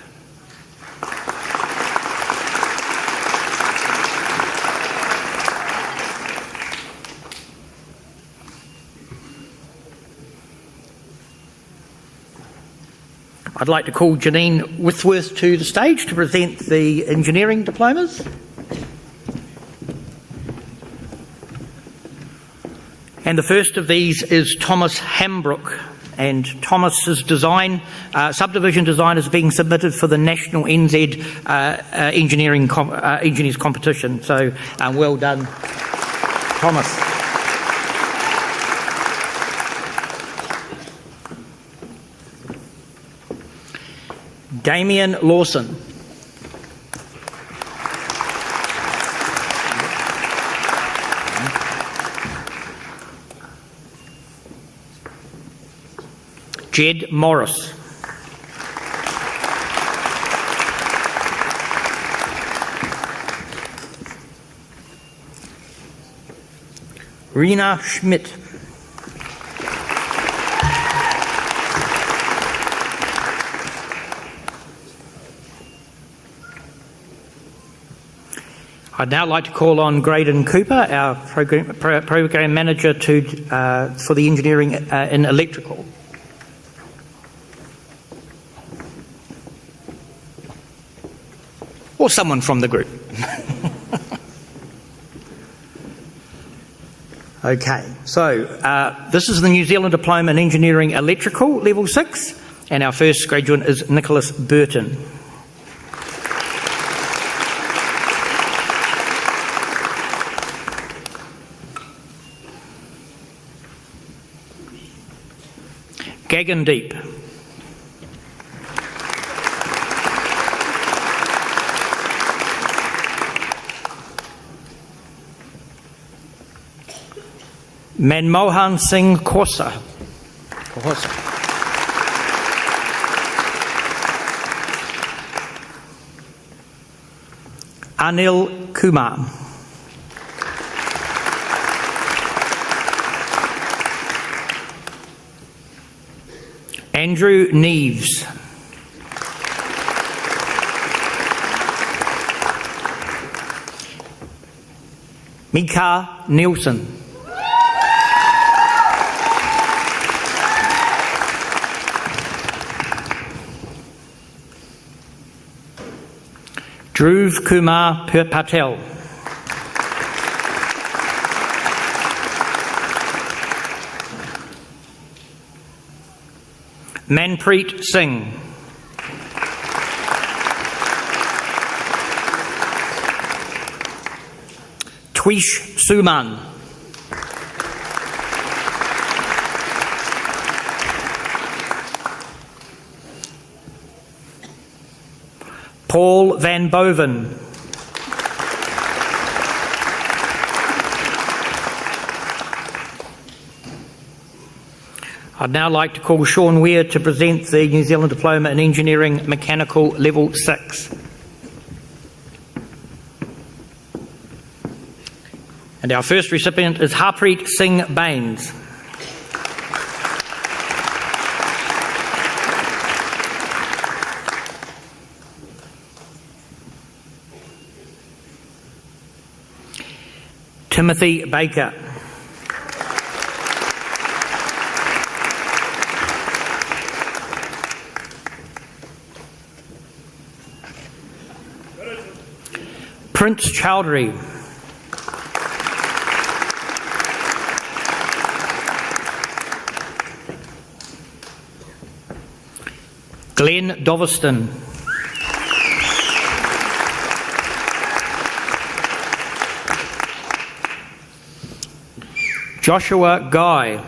I'd like to call Janine Whitworth to the stage to present the engineering diplomas. And the first of these is Thomas Hambrook. and Thomas's design, subdivision design, is being submitted for the National NZ Engineers Competition. So well done, Thomas. Damien Lawson. Jed Morris. Rena Schmidt. I'd now like to call on Graydon Cooper, our program manager for the engineering in electrical. Or someone from the group. Okay, so this is the New Zealand Diploma in Engineering Electrical, Level 6, and our first graduate is Nicholas Burton. Gagan Deep. Manmohan Singh Khosa. Anil Kumar. Andrew Neves. Mika Nielsen. Dhruv Kumar Patel. Manpreet Singh. Twish Suman. Paul Van Boven. I'd now like to call Sean Weir to present the New Zealand Diploma in Engineering Mechanical Level 6. And our first recipient is Harpreet Singh Baines. Timothy Baker. Prince Chowdhury. Glenn Doveston. Joshua Guy.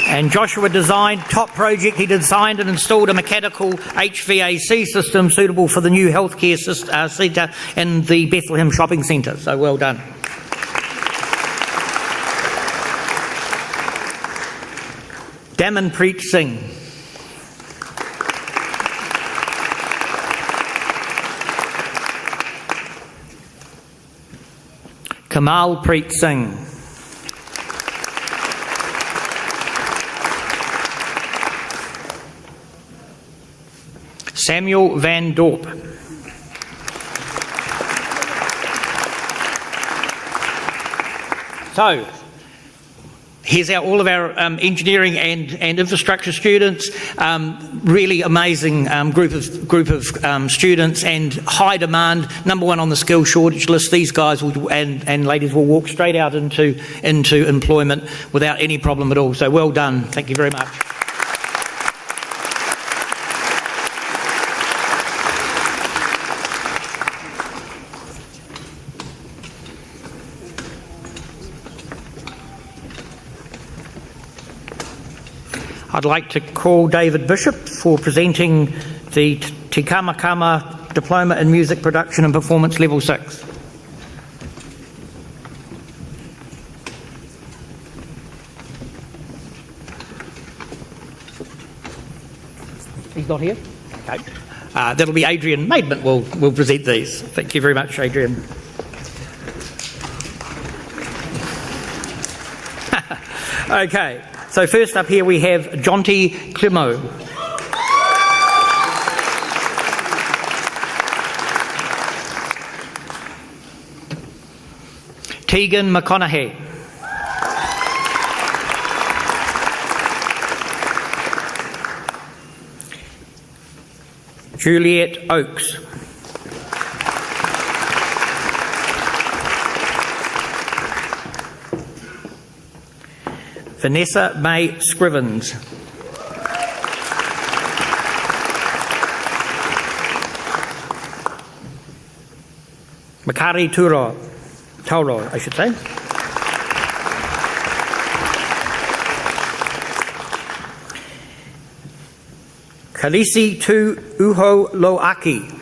And Joshua designed, top project, he designed and installed a mechanical HVAC system suitable for the new healthcare centre in the Bethlehem Shopping Centre. So well done. Damanpreet Singh. Kamalpreet Singh. Samuel Van Dorp. So, Here's all of our engineering and infrastructure students. Really amazing group of students, and high demand, number one on the skill shortage list. These guys and ladies will walk straight out into employment without any problem at all. So well done. Thank you very much. I'd like to call David Bishop for presenting the Te Kamakama Diploma in Music Production and Performance Level 6. He's not here? Okay. That'll be Adrian Maidment will present these. Thank you very much, Adrian. Okay. So first up here we have Jonty Climo. Tegan McConaughey. Juliet Oakes. Vanessa May Scrivens. Makari Tauro, I should say. Kalisi Tu Uho Loaki.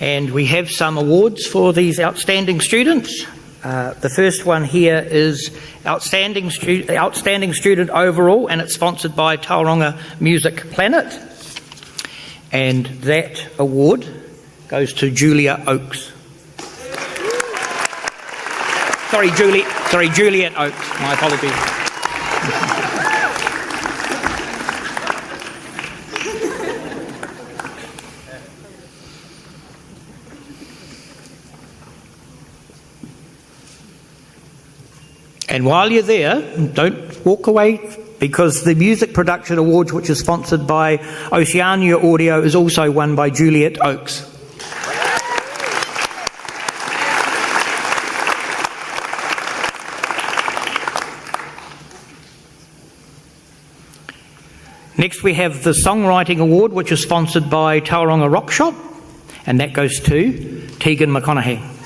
And we have some awards for these outstanding students. The first one here is Outstanding Student Overall, and it's sponsored by Tauranga Music Planet. And that award goes to Julia Oakes. Juliet Oakes. My apologies. And while you're there, don't walk away, because the Music Production Awards, which is sponsored by Oceania Audio, is also won by Juliet Oakes. Next we have the Songwriting Award, which is sponsored by Tauranga Rock Shop, and that goes to Tegan McConaughey.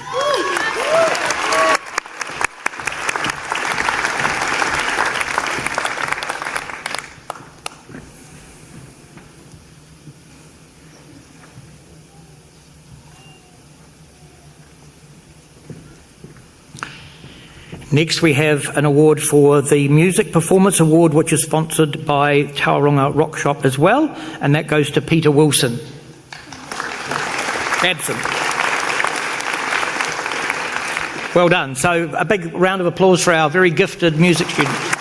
Next we have an award for the Music Performance Award, which is sponsored by Tauranga Rock Shop as well, and that goes to Peter Wilson. Absent. Well done. So a big round of applause for our very gifted music students.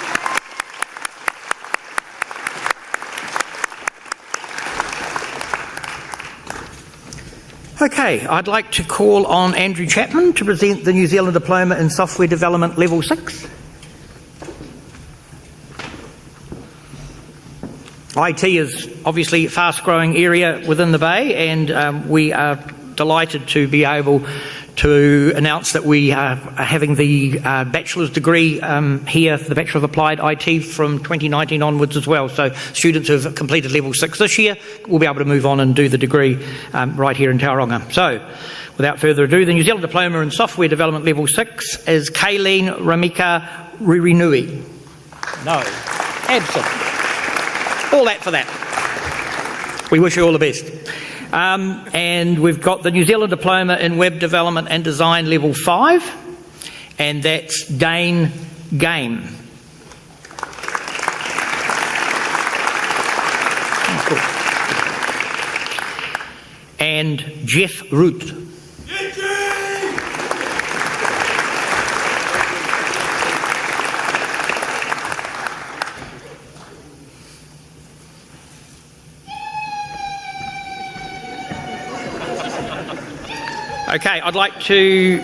Okay, I'd like to call on Andrew Chapman to present the New Zealand Diploma in Software Development Level 6. IT is obviously a fast-growing area within the Bay, and we are delighted to be able to announce that we are having the bachelor's degree here, the Bachelor of Applied IT, from 2019 onwards as well. So students who have completed Level 6 this year will be able to move on and do the degree right here in Tauranga. So, without further ado, the New Zealand Diploma in Software Development Level 6 is Kayleen Ramika Ririnui. No. Absent. All that for that. We wish you all the best. And we've got the New Zealand Diploma in Web Development and Design Level 5, and that's Dane Game. Oh, cool. And Jeff Root. Okay, I'd like to...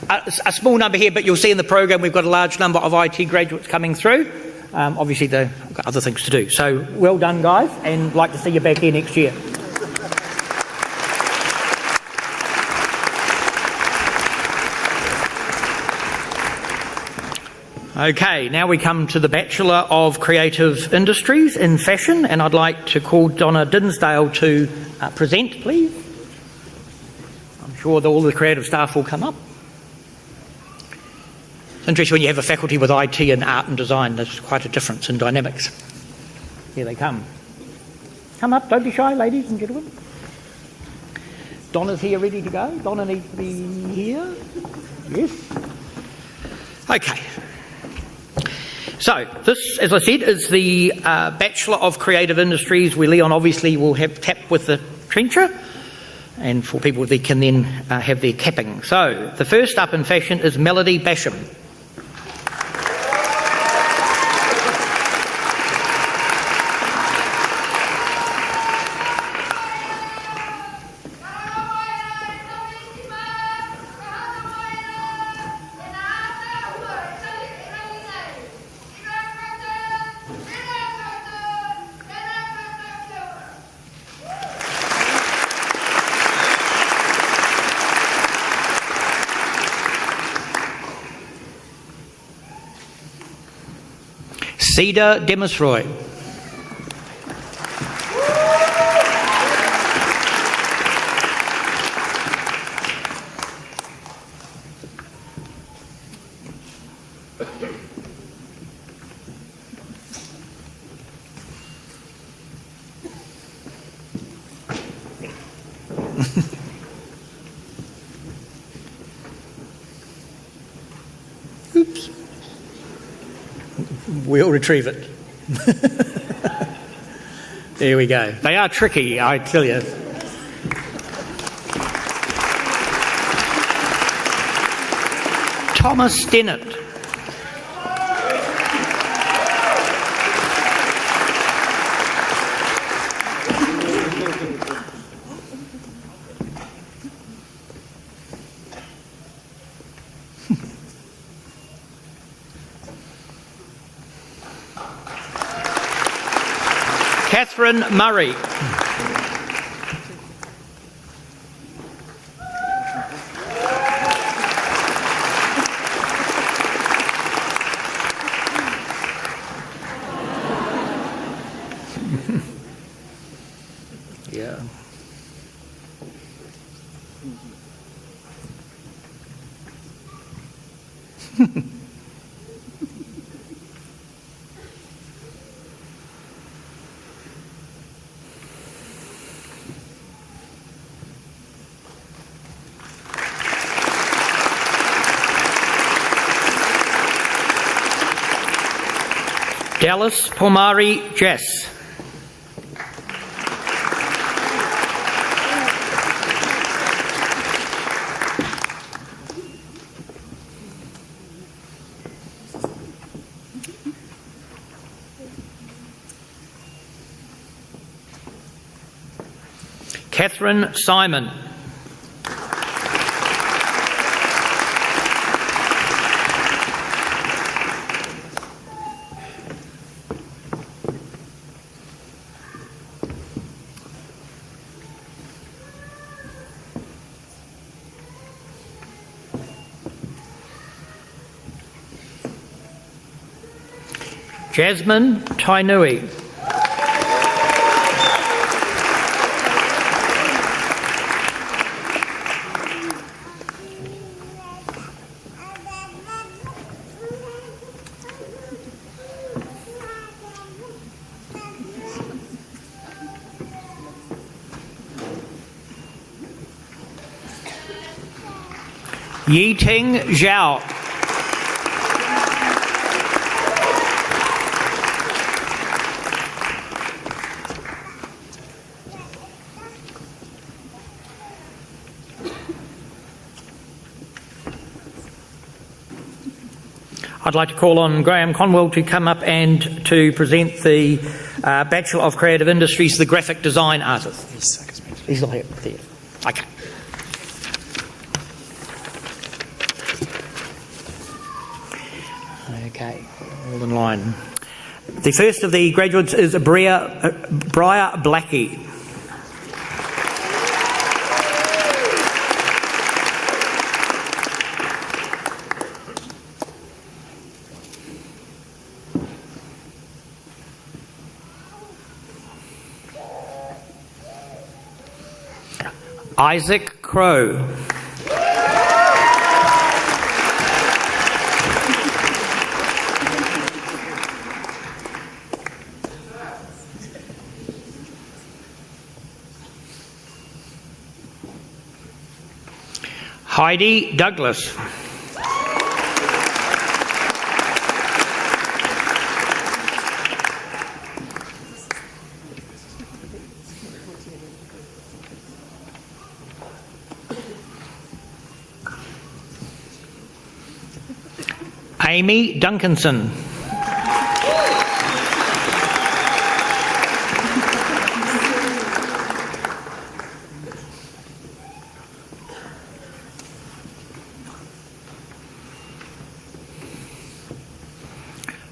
A small number here, but you'll see in the program we've got a large number of IT graduates coming through. Obviously, they've got other things to do. So, well done, guys, and like to see you back here next year. Okay, now we come to the Bachelor of Creative Industries in Fashion, and I'd like to call Donna Dinsdale to present, please. I'm sure that all the creative staff will come up. It's interesting when you have a faculty with IT and art and design, there's quite a difference in dynamics. Here they come. Come up, don't be shy, ladies and gentlemen. Donna's here ready to go. Donna needs to be here. Yes. Okay. So, this, as I said, is the Bachelor of Creative Industries, where Leon obviously will have tap with the trencher, and for people that can then have their capping. So, the first up in fashion is Melody Basham. Cedar Demisroy. Oops. We'll retrieve it. There we go. They are tricky, I tell you. Thomas Dennett. Catherine Murray. Yeah. Dallas Pomari Jess. Catherine Simon. Jasmine Tainui. Yiting Zhao. I'd like to call on Graham Conwell to come up and to present the Bachelor of Creative Industries, the graphic design artist. He's not here. There. Okay. Okay, all in line. The first of the graduates is Briar Blackie. Isaac Crow. Heidi Douglas. Amy Duncanson.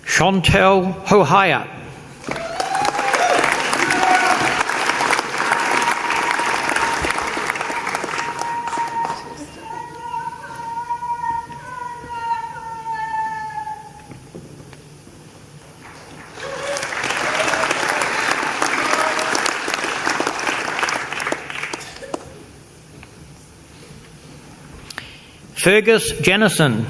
Chantel Hohaya. Fergus Jennison.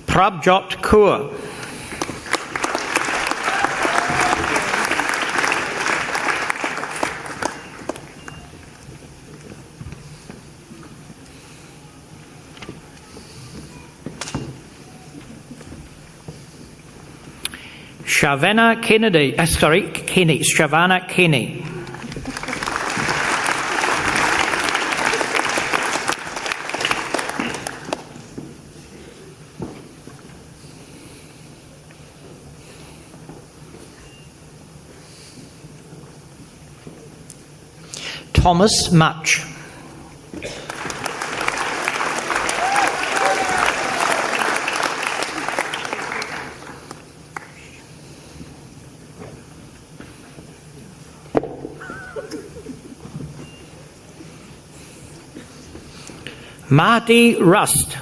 Prabjot Kaur. Shavana Kennedy, Shavana Kenny. Thomas Much. Marty Rust.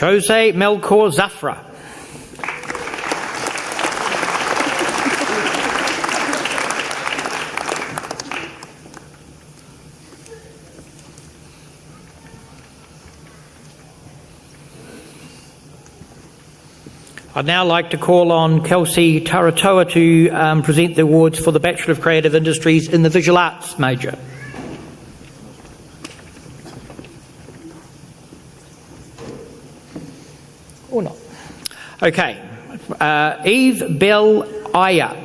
Jose Melchor Zafra. I'd now like to call on Kelsey Taratoa to present the awards for the Bachelor of Creative Industries in the Visual Arts major. Or not. Okay. Eve Bell Aya.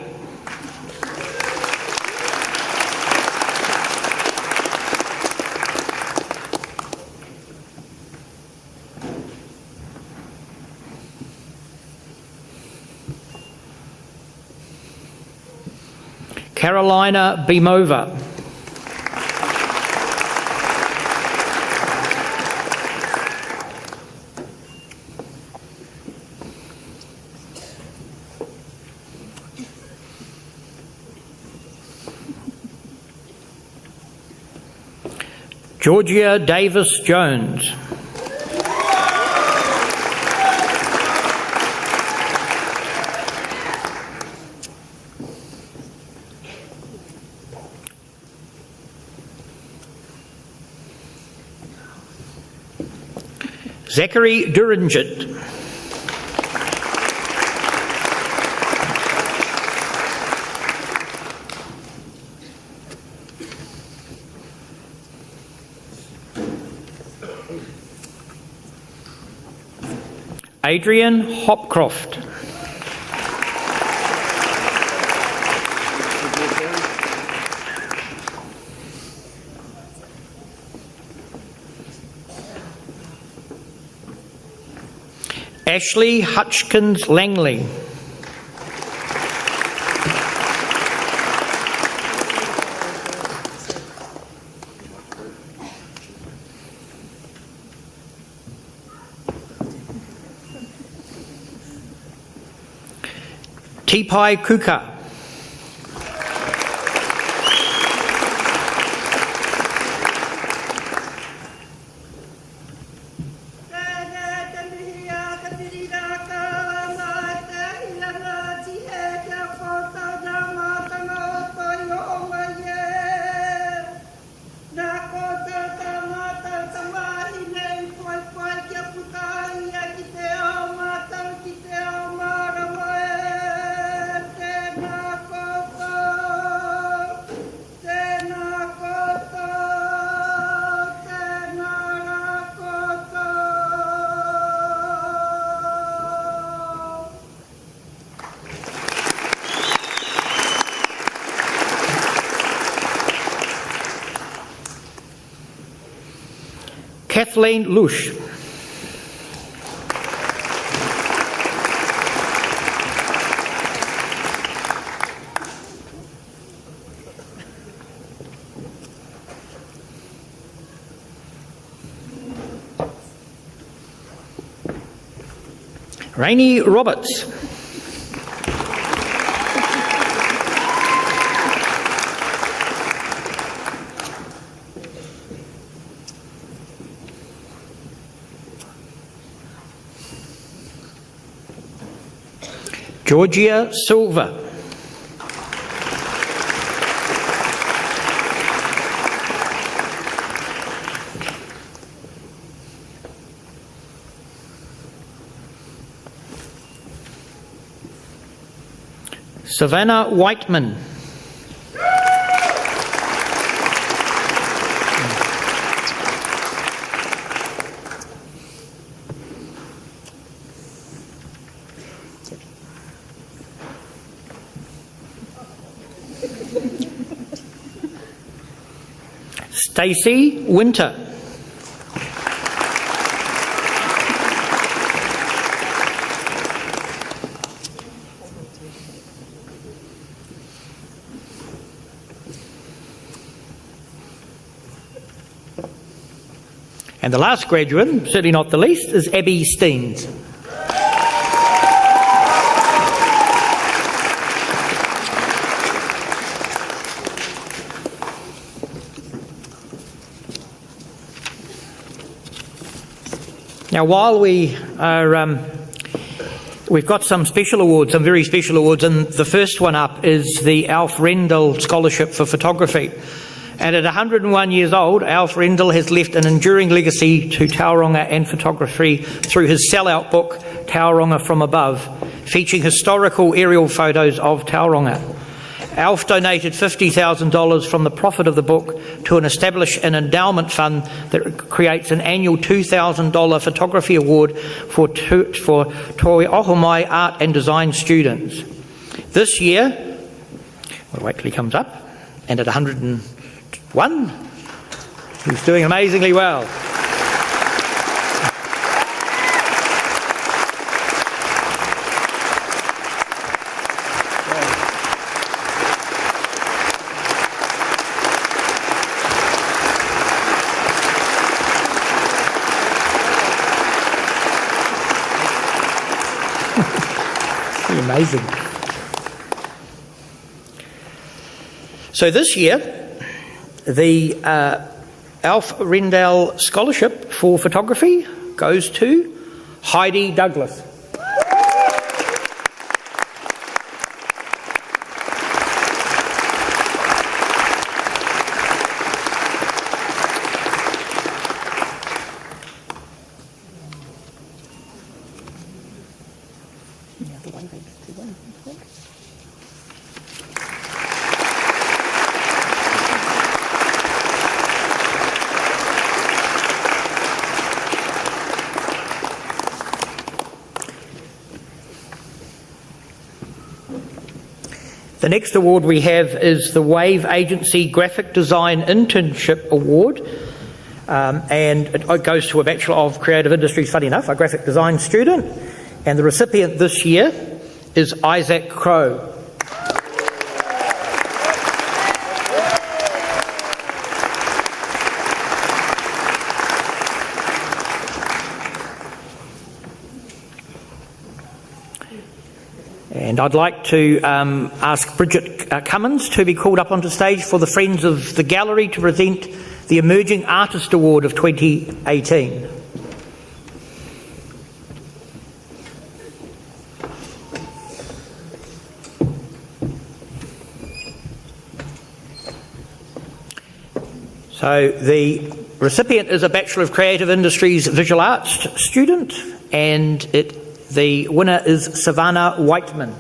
Carolina Bimova. Georgia Davis Jones. Zachary Duringit. Adrian Hopcroft. Ashley Hutchkins Langley. Tipai Kuka. Kathleen Lush. Rainey Roberts. Georgia Silva. Savannah Whiteman. Stacey Winter. And the last graduate, certainly not the least, is Abby Steens. Now, while we are, we've got some special awards, some very special awards, and the first one up is the Alf Rendell Scholarship for Photography. And at 101 years old, Alf Rendell has left an enduring legacy to Tauranga and photography through his sellout book, Tauranga from Above, featuring historical aerial photos of Tauranga. Alf donated $50,000 from the profit of the book to establish an endowment fund that creates an annual $2,000 photography award for Toi Ohomai art and design students. This year, we'll wait till he comes up, and at 101, he's doing amazingly well. Amazing. So this year, the Alf Rendell Scholarship for Photography goes to Heidi Douglas. The next award we have is the Wave Agency Graphic Design Internship Award, and it goes to a Bachelor of Creative Industries, funny enough, a graphic design student, and the recipient this year is Isaac Crow. And I'd like to ask Bridget Cummins to be called up onto stage for the Friends of the Gallery to present the Emerging Artist Award of 2018. So the recipient is a Bachelor of Creative Industries Visual Arts student, and the winner is Savannah Whiteman.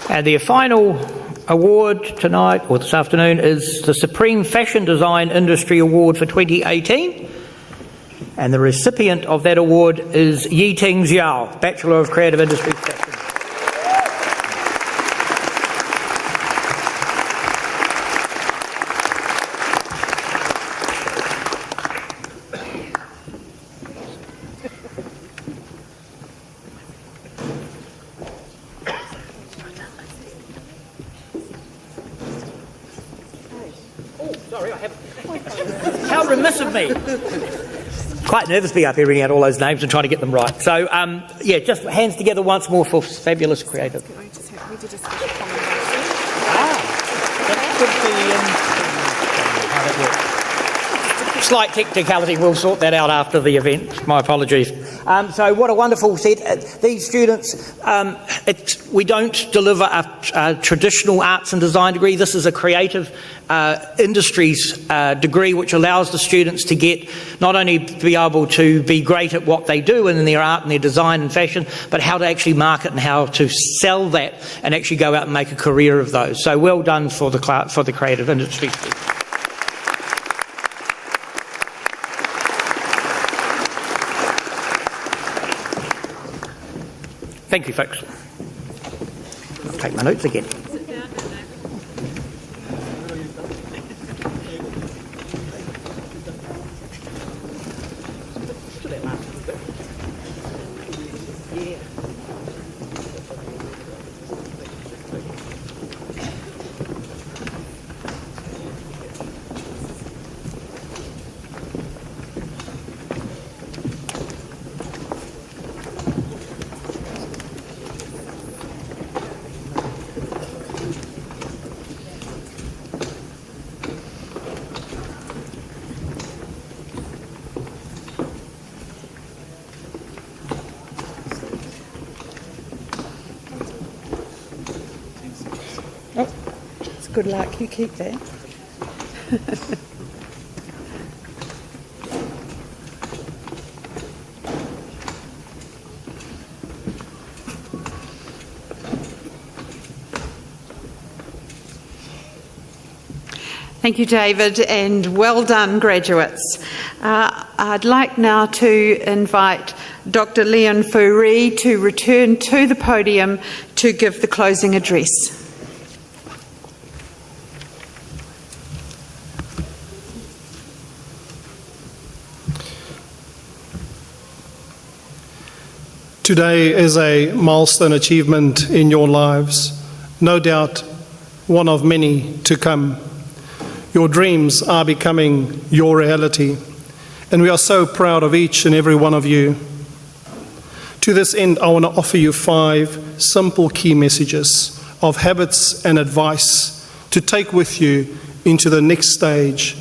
And the final award tonight, or this afternoon, is the Supreme Fashion Design Industry Award for 2018. And the recipient of that award is Yiting Xiao, Bachelor of Creative Industries Fashion. How remiss of me. Quite nervous being up here reading out all those names and trying to get them right. So, yeah, just hands together once more for fabulous creative. Can I just have, we did a special commendation. That could be how that works. Slight technicality, we'll sort that out after the event. My apologies. So what a wonderful set. These students, we don't deliver a traditional arts and design degree. This is a creative industries degree, which allows the students to get not only be able to be great at what they do in their art and their design and fashion, but how to actually market and how to sell that and actually go out and make a career of those. So well done for the creative industry. Thank you, folks. I'll take my notes again. Good luck, you keep that. Thank you, David, and well done, graduates. I'd like now to invite Dr. Leon Fourie to return to the podium to give the closing address. Today is a milestone achievement in your lives, no doubt one of many to come. Your dreams are becoming your reality, and we are so proud of each and every one of you. To this end, I want to offer you 5 simple key messages of habits and advice to take with you into the next stage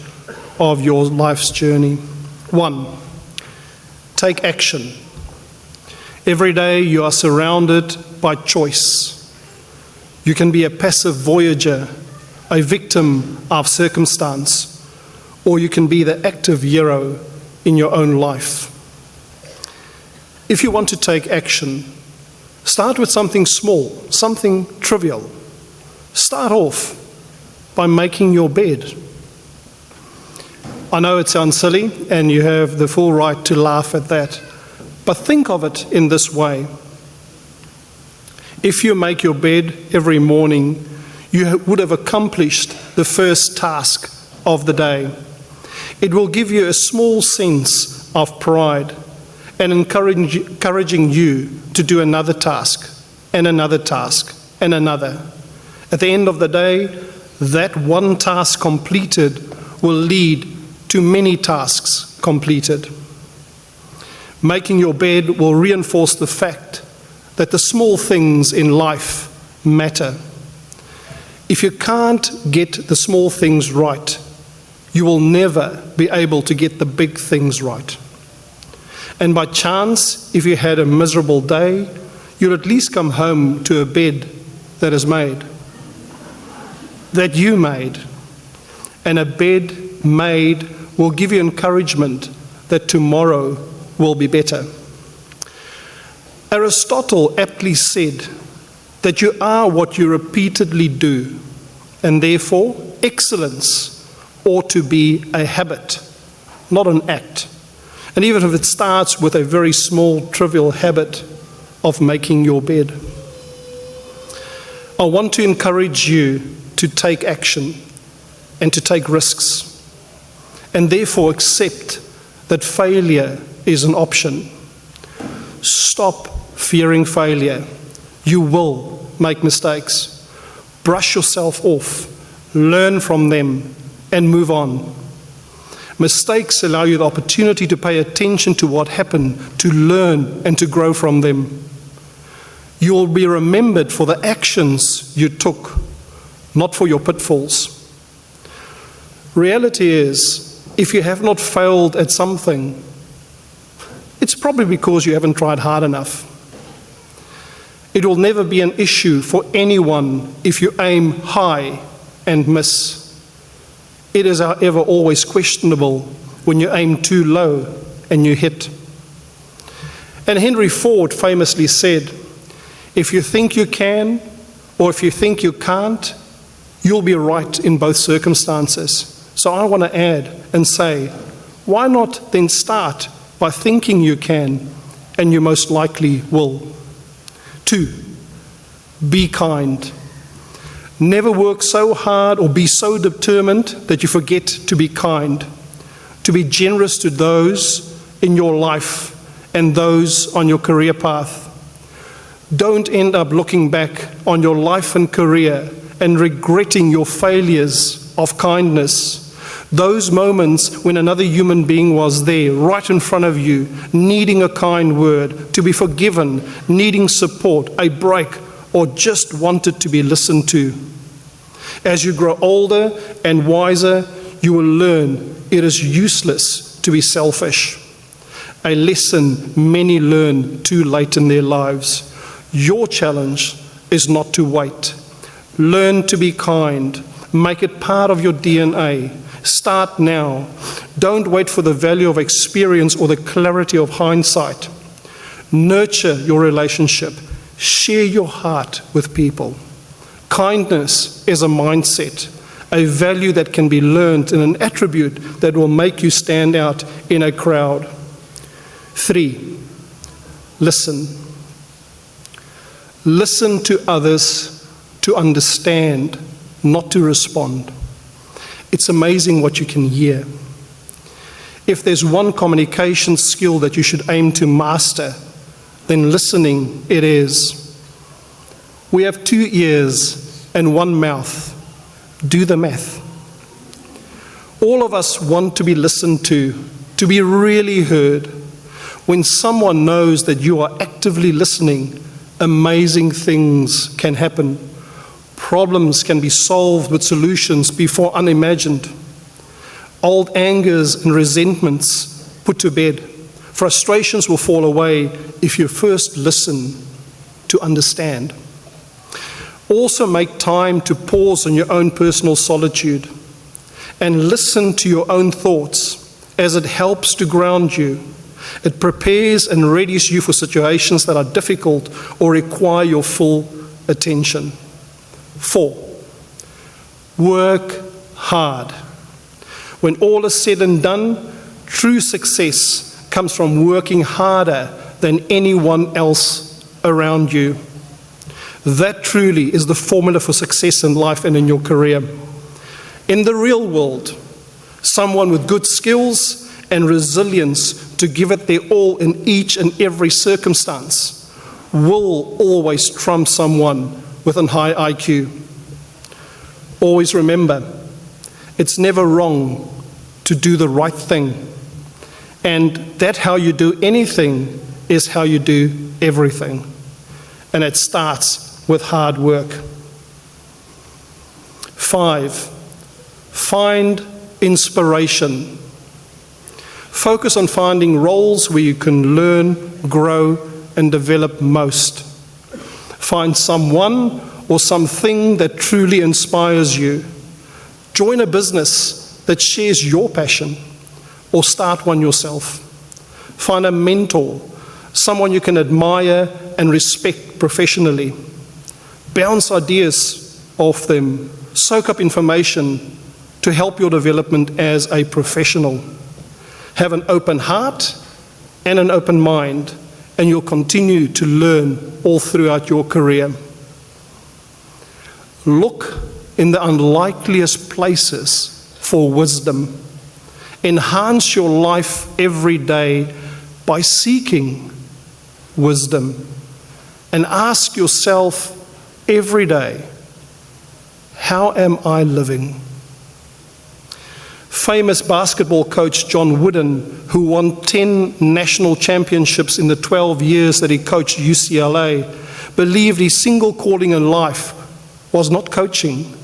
of your life's journey. 1, take action. Every day you are surrounded by choice. You can be a passive voyager, a victim of circumstance, or you can be the active hero in your own life. If you want to take action, start with something small, something trivial. Start off by making your bed. I know it sounds silly, and you have the full right to laugh at that, but think of it in this way. If you make your bed every morning, you would have accomplished the first task of the day. It will give you a small sense of pride and encouraging you to do another task and another task and another. At the end of the day, that one task completed will lead to many tasks completed. Making your bed will reinforce the fact that the small things in life matter. If you can't get the small things right, you will never be able to get the big things right. And by chance, if you had a miserable day, you'll at least come home to a bed that is made, that you made. And a bed made will give you encouragement that tomorrow will be better. Aristotle aptly said that you are what you repeatedly do, and therefore excellence ought to be a habit, not an act. And even if it starts with a very small, trivial habit of making your bed. I want to encourage you to take action and to take risks, and therefore accept that failure is an option. Stop fearing failure. You will make mistakes. Brush yourself off, learn from them, and move on. Mistakes allow you the opportunity to pay attention to what happened, to learn and to grow from them. You will be remembered for the actions you took, not for your pitfalls. Reality is, if you have not failed at something, it's probably because you haven't tried hard enough. It will never be an issue for anyone if you aim high and miss. It is, however, always questionable when you aim too low and you hit. And Henry Ford famously said, if you think you can or if you think you can't, you'll be right in both circumstances. So I want to add and say, why not then start by thinking you can, and you most likely will. 2, be kind. Never work so hard or be so determined that you forget to be kind, to be generous to those in your life and those on your career path. Don't end up looking back on your life and career and regretting your failures of kindness. Those moments when another human being was there, right in front of you, needing a kind word, to be forgiven, needing support, a break, or just wanted to be listened to. As you grow older and wiser, you will learn it is useless to be selfish. A lesson many learn too late in their lives. Your challenge is not to wait. Learn to be kind. Make it part of your DNA. Start now. Don't wait for the value of experience or the clarity of hindsight. Nurture your relationship. Share your heart with people. Kindness is a mindset, a value that can be learned and an attribute that will make you stand out in a crowd. 3, listen. Listen to others to understand, not to respond. It's amazing what you can hear. If there's one communication skill that you should aim to master, then listening it is. We have 2 ears and 1 mouth. Do the math. All of us want to be listened to be really heard. When someone knows that you are actively listening, amazing things can happen. Problems can be solved with solutions before unimagined. Old angers and resentments put to bed. Frustrations will fall away if you first listen to understand. Also make time to pause on your own personal solitude and listen to your own thoughts, as it helps to ground you. It prepares and readies you for situations that are difficult or require your full attention. 4, work hard. When all is said and done, true success comes from working harder than anyone else around you. That truly is the formula for success in life and in your career. In the real world, someone with good skills and resilience to give it their all in each and every circumstance will always trump someone with a high IQ. Always remember, it's never wrong to do the right thing, and that how you do anything is how you do everything, and it starts with hard work. 5, find inspiration. Focus on finding roles where you can learn, grow, and develop most. Find someone or something that truly inspires you. Join a business that shares your passion, or start one yourself. Find a mentor, someone you can admire and respect professionally. Bounce ideas off them. Soak up information to help your development as a professional. Have an open heart and an open mind, and you'll continue to learn all throughout your career. Look in the unlikeliest places for wisdom. Enhance your life every day by seeking wisdom, and ask yourself every day, how am I living? Famous basketball coach John Wooden, who won 10 national championships in the 12 years that he coached UCLA, believed his single calling in life was not coaching.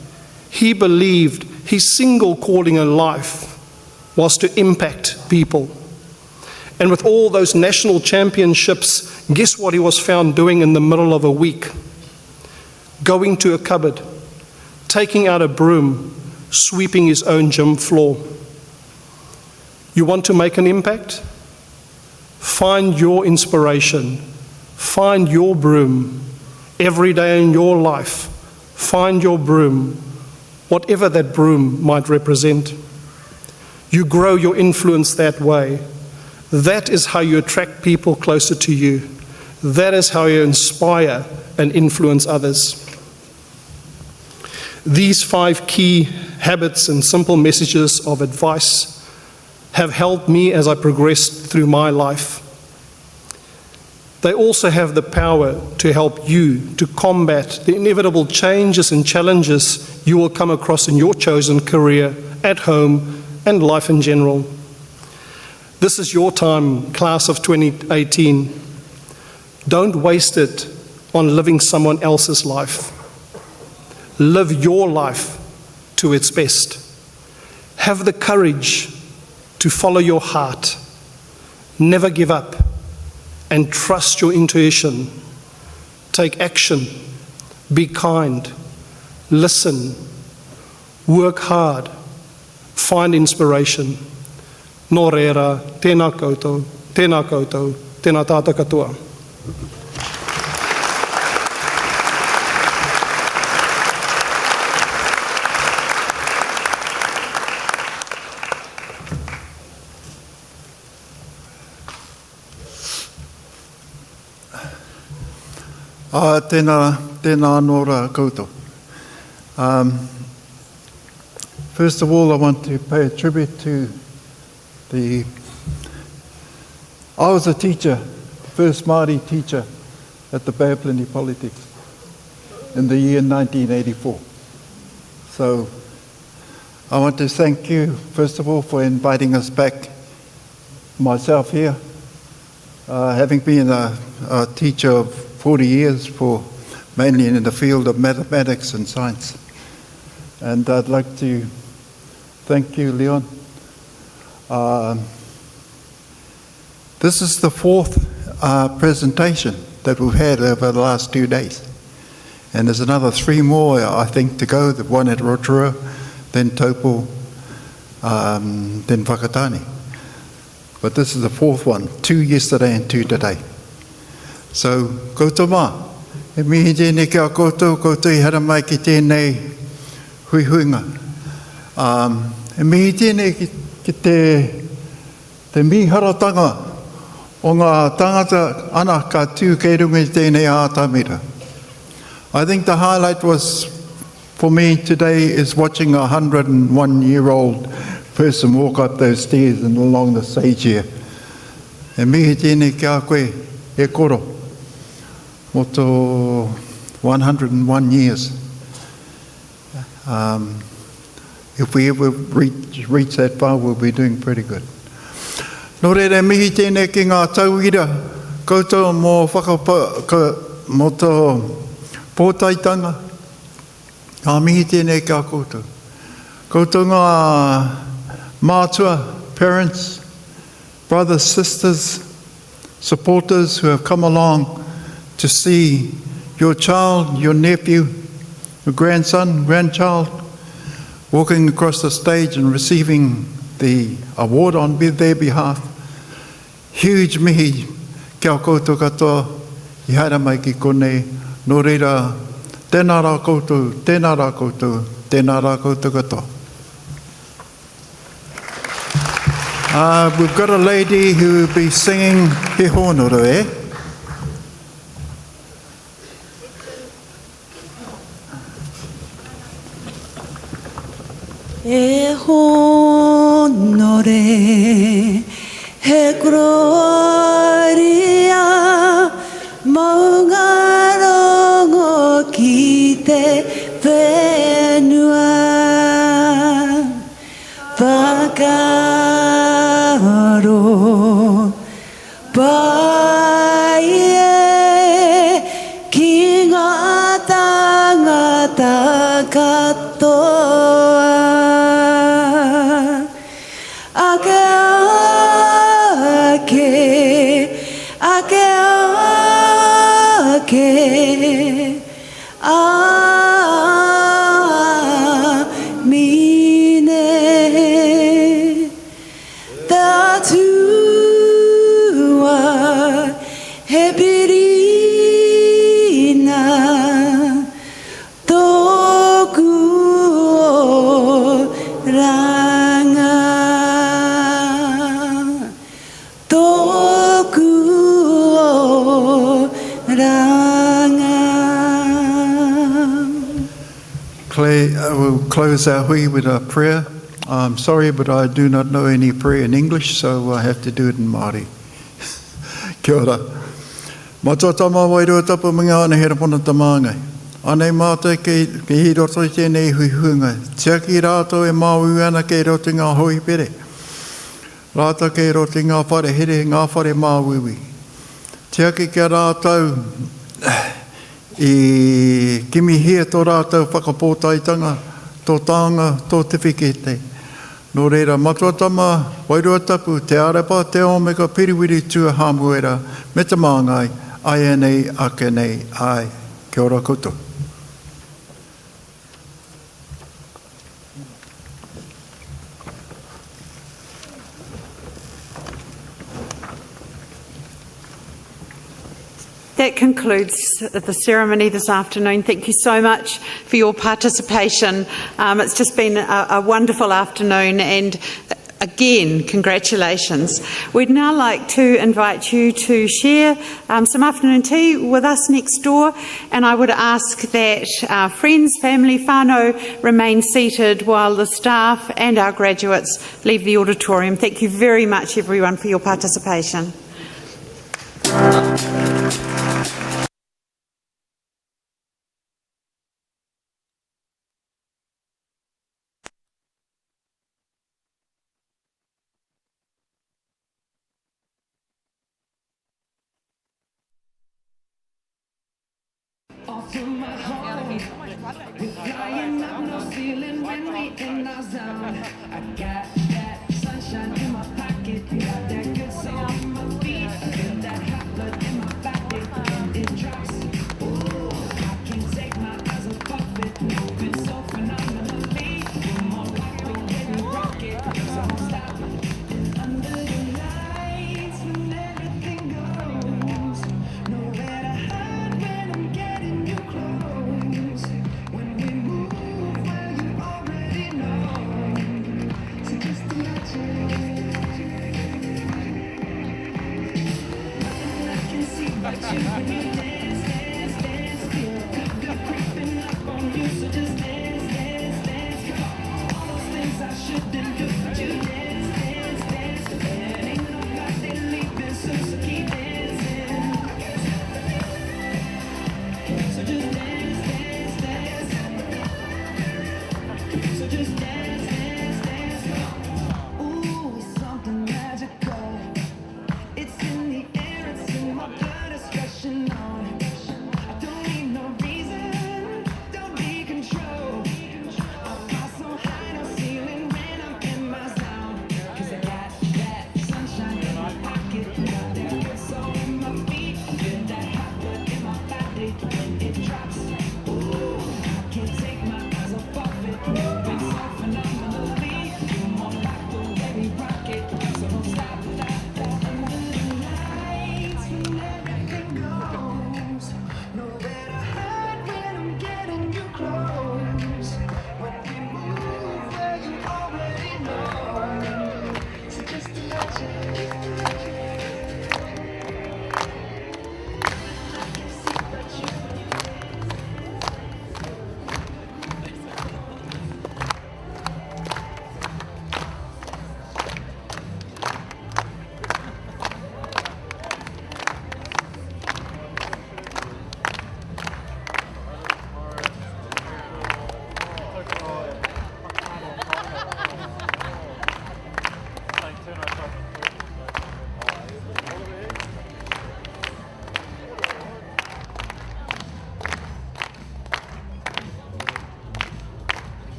He believed his single calling in life was to impact people. And with all those national championships, guess what he was found doing in the middle of a week? Going to a cupboard, taking out a broom, sweeping his own gym floor. You want to make an impact? Find your inspiration. Find your broom. Every day in your life, find your broom, whatever that broom might represent. You grow your influence that way. That is how you attract people closer to you. That is how you inspire and influence others. These 5 key habits and simple messages of advice have helped me as I progressed through my life. They also have the power to help you to combat the inevitable changes and challenges you will come across in your chosen career, at home, and life in general. This is your time, class of 2018. Don't waste it on living someone else's life. Live your life to its best. Have the courage to follow your heart. Never give up, and trust your intuition. Take action. Be kind. Listen. Work hard. Find inspiration. Nō reira, tēnā koutou, tēnā tātou katoa. Tēnā nōra koutou. First of all, I want to pay a tribute to I was a teacher, first Māori teacher at the Bay of Plenty Politics in the year 1984. So I want to thank you, first of all, for inviting us back, myself here, having been a teacher of 40 years, mainly in the field of mathematics and science. And I'd like to thank you, Leon. This is the 4th presentation that we've had over the last 2 days. And there's another 3 more, I think, to go. The one at Rotorua, then Taupo, then Whakatane. but this is the fourth one, 2 yesterday and 2 today. So, koutou mā, e mihi tēnei kia koutou I hara mai ki tēnei hui huinga. E mihi tēnei ki te miharatanga o ngā tangata ana ka tū kei runga I tēnei ātamira. I think the highlight was, for me today, is watching a 101-year-old person walk up those stairs and along the stage here. E mihi tēnei kia koe e koro. Moto 101 years. If we ever reach that far, we'll be doing pretty good. Nō reira mihi tēnei ki ngā tauira, koutou mō mō tō pōtaitanga, ngā mihi tēnei kia koutou. Koutou ngā mātua, parents, brothers, sisters, supporters who have come along to see your child, your nephew, your grandson, grandchild, walking across the stage and receiving the award on their behalf. Huge mihi kia koutou katoa, I haere mai ki konei, nō reira, tēnā rā koutou, tēnā rā koutou, tēnā rā koutou katoa. We've got a lady who will be singing He Honoro, E honore, he gloria, maungarongo ki te whenua. Whakaro, pai e, ki ngā tangata katoa. We'll close our hui with a prayer. I'm sorry, but I do not know any prayer in English, so I have to do it in Māori. Kia ora. Matua tama wairua tapa mga ana hera pona tamangai. Anei mātai ke hi roto I tēnei hui huinga. Tia ki rātou e māu ana kei roti ngā hui pere. Rātou kei roti ngā whare here, ngā whare māuiwi. Tia ki kia rātou I kimi hia tō rātou whakapōtaitanga, tō tāanga, tō tiwhikete. Nō reira, matua tama, wairua tapu, te arepa, te omega, piriwiri tua hamuera, me te māngai, ai nei, ake nei, ai. Kia ora koutou. That concludes the ceremony this afternoon. Thank you so much for your participation. It's just been a wonderful afternoon, and again, congratulations. We'd now like to invite you to share some afternoon tea with us next door, and I would ask that our friends, family, whānau remain seated while the staff and our graduates leave the auditorium. Thank you very much, everyone, for your participation. Creeping up on you, so just dance, dance, dance. All those things I shouldn't